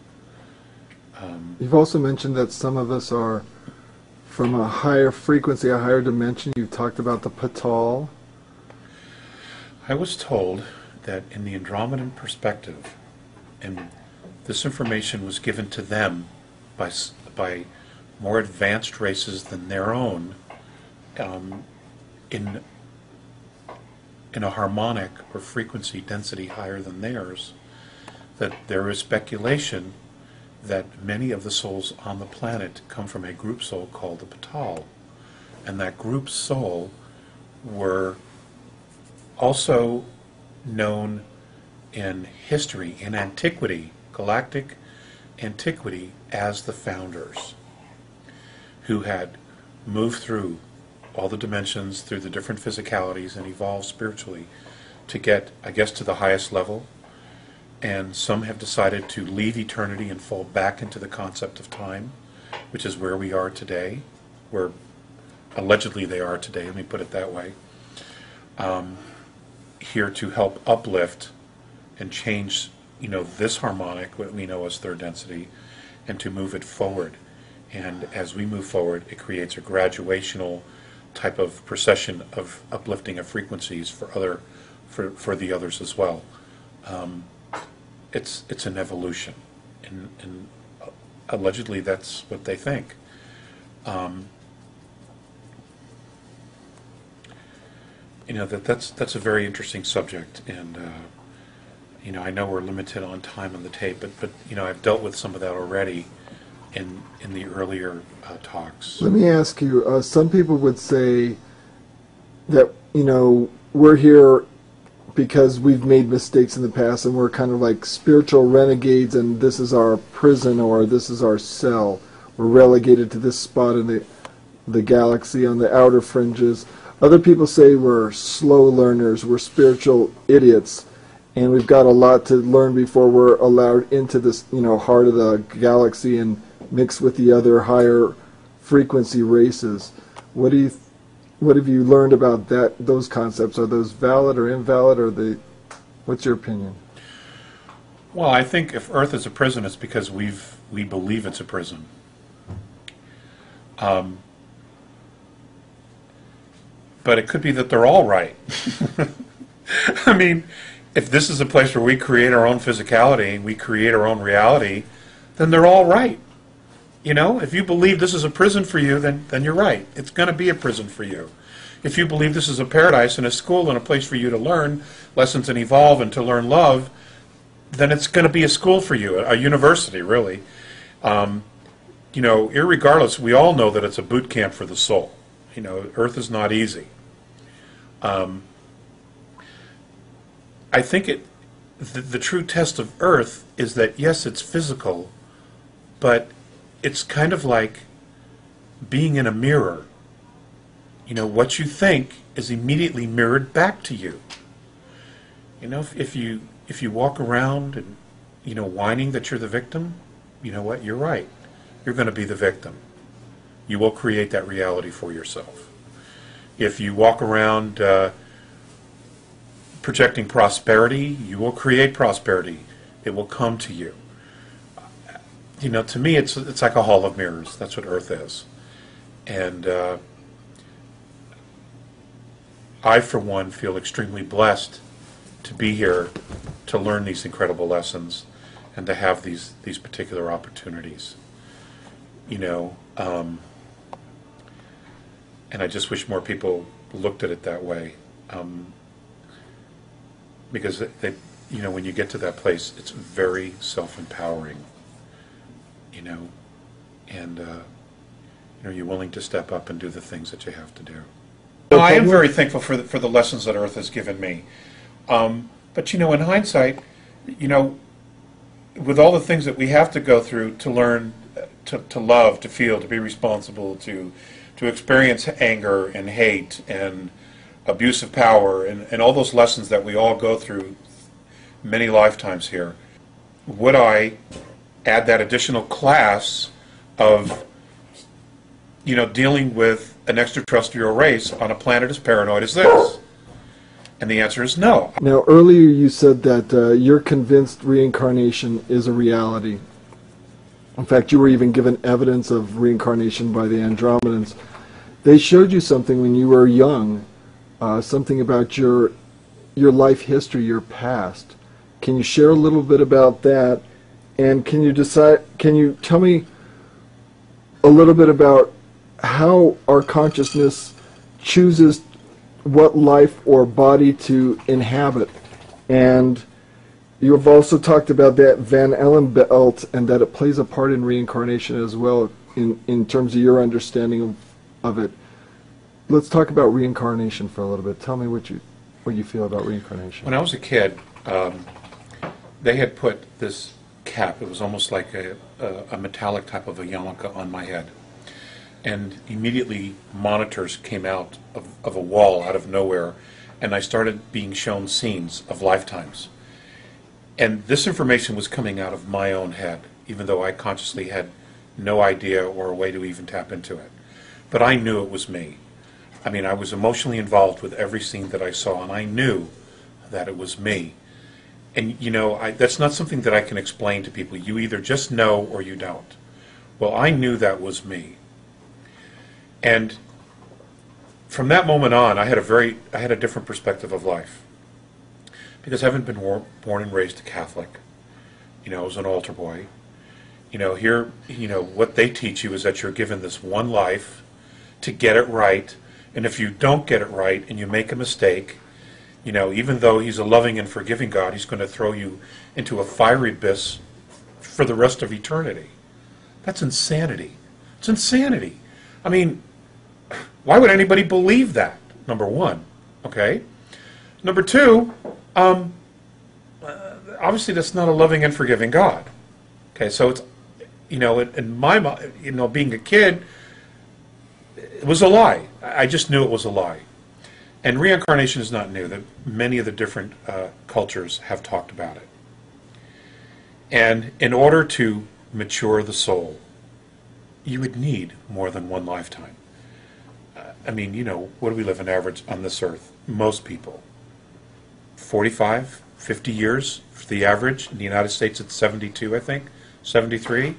You've also mentioned that some of us are from a higher frequency, a higher dimension. You've talked about the Patal. I was told that in the Andromedan perspective, and this information was given to them by more advanced races than their own, in a harmonic or frequency density higher than theirs, that there is speculation that many of the souls on the planet come from a group soul called the Patal, and that group soul were also known in history, in antiquity, galactic antiquity, as the founders, who had moved through all the dimensions, through the different physicalities, and evolved spiritually to get, I guess, to the highest level. And some have decided to leave eternity and fall back into the concept of time, which is where we are today, where allegedly they are today, let me put it that way, here to help uplift and change, you know, this harmonic, what we know as third density, and to move it forward. And as we move forward, it creates a graduational type of procession of uplifting of frequencies for the others as well. It's an evolution, and allegedly that's what they think. You know, that's a very interesting subject, and you know, I know we're limited on time on the tape, but you know, I've dealt with some of that already in the earlier talks. Let me ask you, some people would say that, you know, we're here because we've made mistakes in the past and we're kind of like spiritual renegades and this is our prison or this is our cell. We're relegated to this spot in the galaxy on the outer fringes. Other people say we're slow learners, we're spiritual idiots, and we've got a lot to learn before we're allowed into this, you know, heart of the galaxy and mix with the other higher frequency races. What do you what have you learned about those concepts? Are those valid or invalid, or what's your opinion? Well, I think if Earth is a prison, it's because we believe it's a prison. But it could be that they're all right. I mean, if this is a place where we create our own physicality, we create our own reality, then they're all right. You know, if you believe this is a prison for you, then you're right. It's going to be a prison for you. If you believe this is a paradise and a school and a place for you to learn lessons and evolve and to learn love, then it's going to be a school for you, a university, really. You know, irregardless, we all know that it's a boot camp for the soul. You know, Earth is not easy. I think the true test of Earth is that, yes, it's physical, but it's kind of like being in a mirror. You know, what you think is immediately mirrored back to you. You know, if you walk around and, you know, whining that you're the victim, you know what, you're right. You're going to be the victim. You will create that reality for yourself. If you walk around projecting prosperity, you will create prosperity. It will come to you. You know, to me, it's like a hall of mirrors. That's what Earth is. And I, for one, feel extremely blessed to be here to learn these incredible lessons and to have these particular opportunities. You know, and I just wish more people looked at it that way. Because you know, when you get to that place, it's very self-empowering. You know, and you know, you're willing to step up and do the things that you have to do. Well, I am very thankful for the lessons that Earth has given me. But you know, in hindsight, you know, with all the things that we have to go through to learn, to love, to feel, to be responsible, to experience anger and hate and abuse of power and all those lessons that we all go through many lifetimes here, would I add that additional class of, you know, dealing with an extraterrestrial race on a planet as paranoid as this? And the answer is no. Now, earlier you said that you're convinced reincarnation is a reality. In fact, you were even given evidence of reincarnation by the Andromedans. They showed you something when you were young, something about your life history, your past. Can you share a little bit about that? And can you tell me a little bit about how our consciousness chooses what life or body to inhabit? And you have also talked about that Van Allen belt and that it plays a part in reincarnation as well in terms of your understanding of it. Let's talk about reincarnation for a little bit. Tell me what you feel about reincarnation. When I was a kid, they had put this cap, it was almost like a metallic type of a yarmulke on my head. And immediately monitors came out of a wall out of nowhere, and I started being shown scenes of lifetimes. And this information was coming out of my own head, even though I consciously had no idea or a way to even tap into it. But I knew it was me. I mean, I was emotionally involved with every scene that I saw, and I knew that it was me. And, you know, that's not something that I can explain to people. You either just know or you don't. Well, I knew that was me. And from that moment on, I had a different perspective of life. Because having been born and raised a Catholic, you know, as an altar boy, you know, here, you know, what they teach you is that you're given this one life to get it right, and if you don't get it right and you make a mistake, you know, even though he's a loving and forgiving God, he's going to throw you into a fiery abyss for the rest of eternity. That's insanity. It's insanity. I mean, why would anybody believe that? Number one, okay? Number two, obviously that's not a loving and forgiving God. Okay, so it's, you know, in my mind, you know, being a kid, it was a lie. I just knew it was a lie. And reincarnation is not new. Many of the different cultures have talked about it. And in order to mature the soul, you would need more than one lifetime. I mean, you know, what do we live on average on this earth? Most people. 45, 50 years for the average. In the United States, it's 72, I think, 73.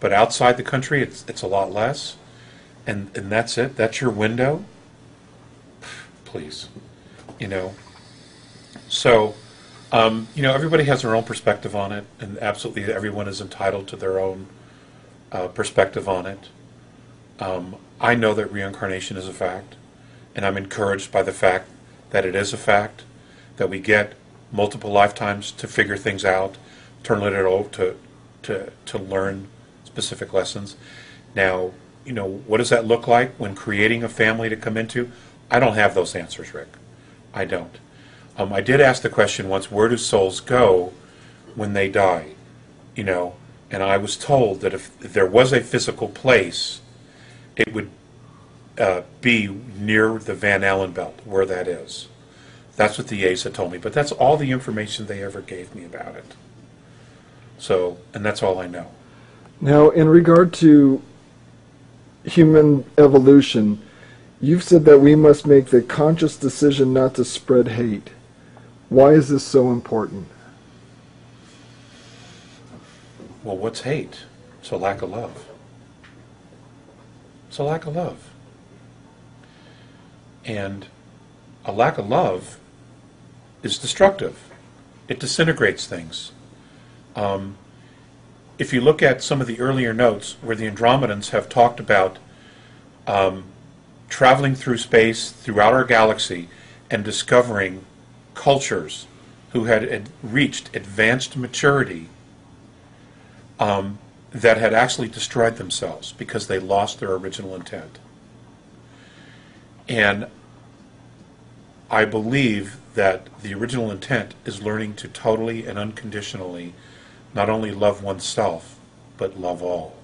But outside the country, it's a lot less. And that's it. That's your window. Please, you know. So, you know, everybody has their own perspective on it, and absolutely everyone is entitled to their own perspective on it. I know that reincarnation is a fact, and I'm encouraged by the fact that it is a fact, that we get multiple lifetimes to figure things out, to learn it all, to learn specific lessons. Now, you know, what does that look like when creating a family to come into? I don't have those answers, Rick. I don't. I did ask the question once, where do souls go when they die? You know, and I was told that if there was a physical place, it would be near the Van Allen belt, where that is. That's what the A's had told me, but that's all the information they ever gave me about it. So, and that's all I know. Now, in regard to human evolution, you've said that we must make the conscious decision not to spread hate. Why is this so important? Well, what's hate? It's a lack of love. It's a lack of love. And a lack of love is destructive. It disintegrates things. If you look at some of the earlier notes where the Andromedans have talked about traveling through space, throughout our galaxy, and discovering cultures who had reached advanced maturity that had actually destroyed themselves because they lost their original intent. And I believe that the original intent is learning to totally and unconditionally not only love oneself, but love all.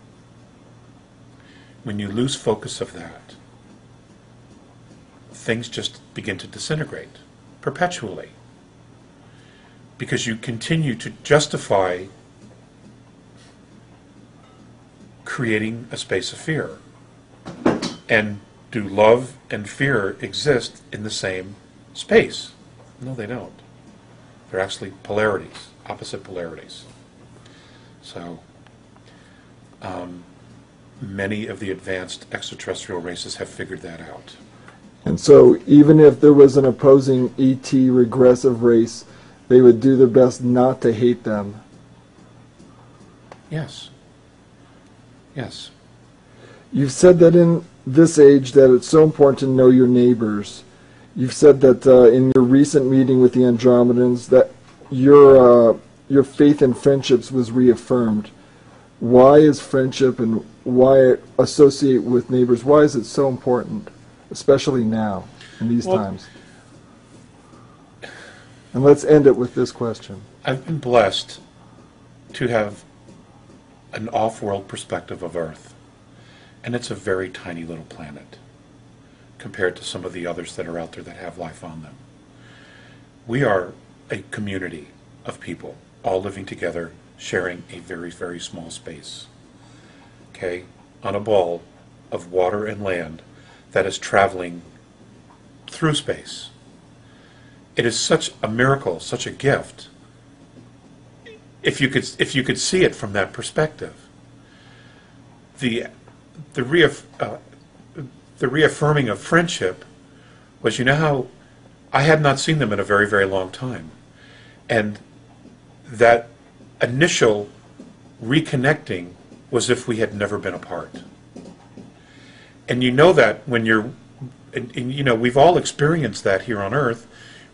When you lose focus of that, things just begin to disintegrate perpetually, because you continue to justify creating a space of fear. And do love and fear exist in the same space? No, they don't. They're actually polarities, opposite polarities. So, many of the advanced extraterrestrial races have figured that out. And so, even if there was an opposing ET regressive race, they would do their best not to hate them. Yes. Yes. You've said that in this age that it's so important to know your neighbors. You've said that in your recent meeting with the Andromedans that your faith in friendships was reaffirmed. Why is friendship and why associate with neighbors, why is it so important, especially now, in these times? And let's end it with this question. I've been blessed to have an off-world perspective of Earth. And it's a very tiny little planet compared to some of the others that are out there that have life on them. We are a community of people all living together, sharing a very, very small space. Okay? On a ball of water and land that is traveling through space. It is such a miracle, such a gift, if you could see it from that perspective. The reaffirming of friendship was, you know how I had not seen them in a very, very long time. And that initial reconnecting was if we had never been apart. And you know that when you're, and you know, we've all experienced that here on Earth,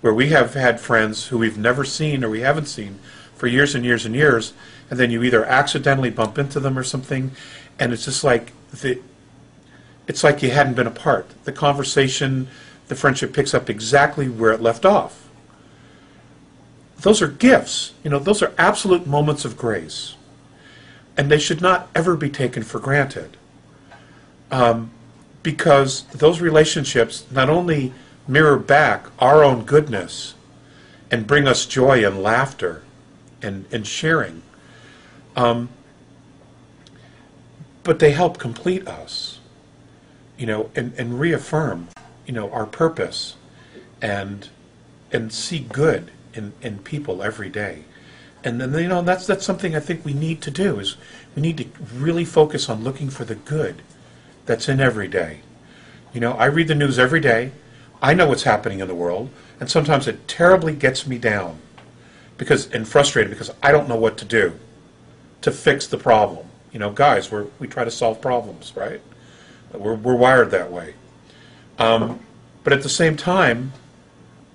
where we have had friends who we've never seen or we haven't seen for years and years and years, and then you either accidentally bump into them or something, and it's just like it's like you hadn't been apart. The conversation, the friendship picks up exactly where it left off. Those are gifts. You know, those are absolute moments of grace. And they should not ever be taken for granted. Because those relationships not only mirror back our own goodness and bring us joy and laughter and sharing, but they help complete us, you know, and reaffirm our purpose and see good in people every day. And then, that's something I think we need to do, is we need to really focus on looking for the good that's in every day. I read the news every day. I know what's happening in the world, and sometimes it terribly gets me down and frustrated because I don't know what to do to fix the problem. Guys, we try to solve problems, right? We're wired that way. But at the same time,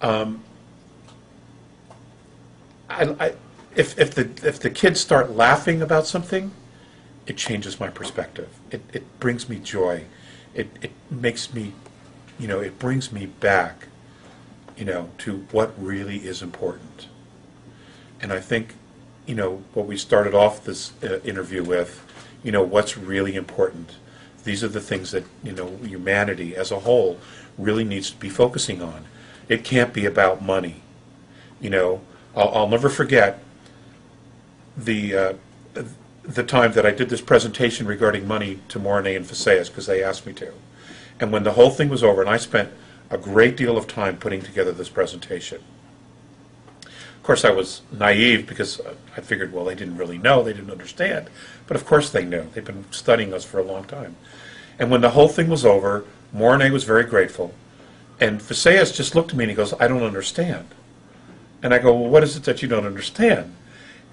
if the kids start laughing about something, it changes my perspective. It brings me joy. It makes me, it brings me back, to what really is important. And I think, what we started off this interview with, what's really important. These are the things that, humanity as a whole really needs to be focusing on. It can't be about money. I'll never forget the time that I did this presentation regarding money to Mornay and Faceas, because they asked me to. And when the whole thing was over, and I spent a great deal of time putting together this presentation. Of course, I was naive because I figured, well, they didn't really know, they didn't understand. But of course they knew. They've been studying us for a long time. And when the whole thing was over, Mornay was very grateful. And Faceas just looked at me and he goes, I don't understand. And I go, well, what is it that you don't understand?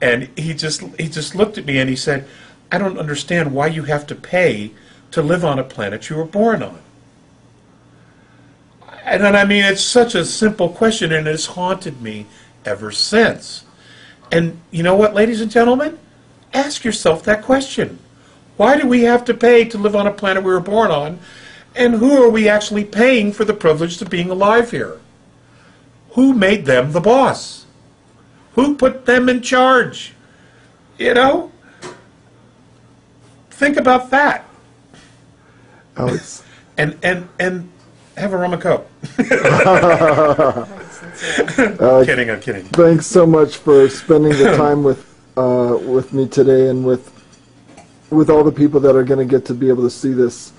And he just looked at me and he said, I don't understand why you have to pay to live on a planet you were born on. And I mean, it's such a simple question, and it's haunted me ever since. And you know what, ladies and gentlemen? Ask yourself that question. Why do we have to pay to live on a planet we were born on? And who are we actually paying for the privilege of being alive here? Who made them the boss? Who put them in charge? Think about that. Alex. And have a rum and coke. I'm kidding. Thanks so much for spending the time with me today, and with all the people that are going to get to be able to see this.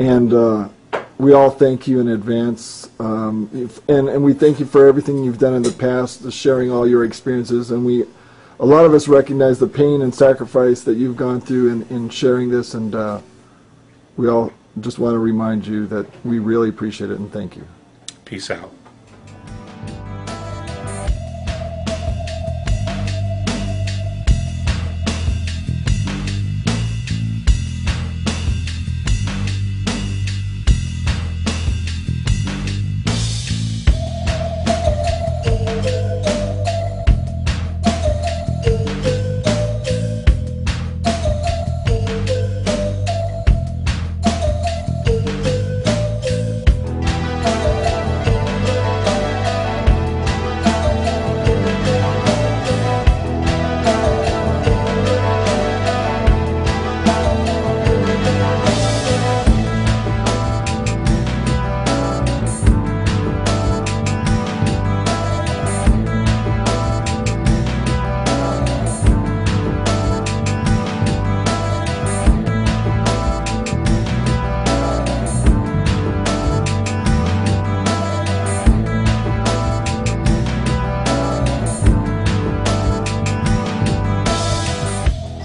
And we all thank you in advance, and we thank you for everything you've done in the past, sharing all your experiences. And a lot of us recognize the pain and sacrifice that you've gone through in sharing this, and we all just want to remind you that we really appreciate it and thank you. Peace out.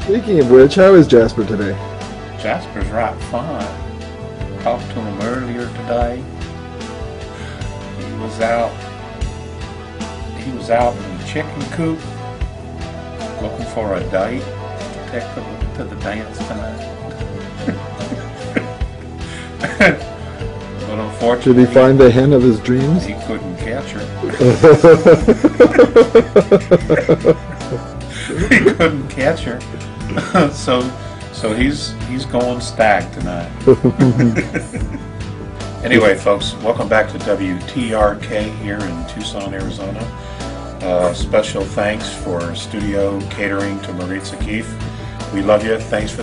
Speaking of which, how is Jasper today? Jasper's right fine. Talked to him earlier today. He was out in the chicken coop looking for a date to take her to the dance tonight. But unfortunately, Did he find the hen of his dreams? he couldn't catch her. He couldn't catch her. So he's going stag tonight. Anyway, folks, welcome back to WTRK here in Tucson, Arizona. Special thanks for studio catering to Maritza Keefe. We love you. Thanks for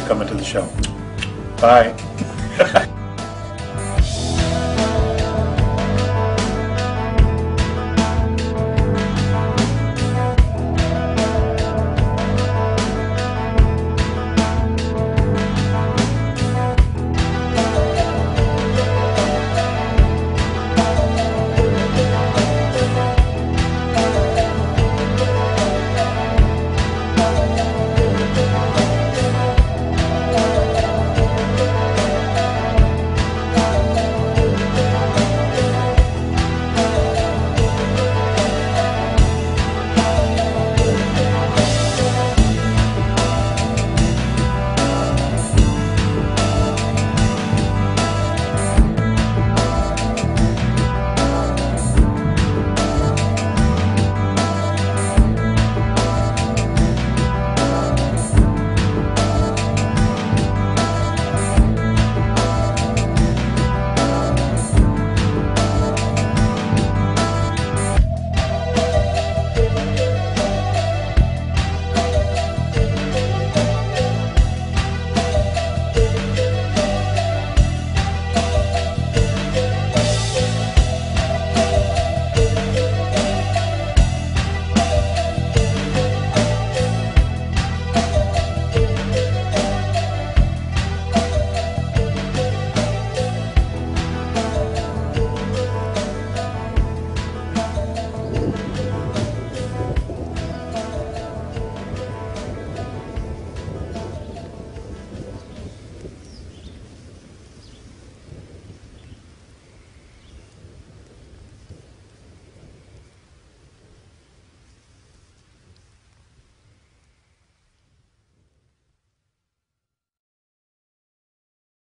coming to the show. Bye.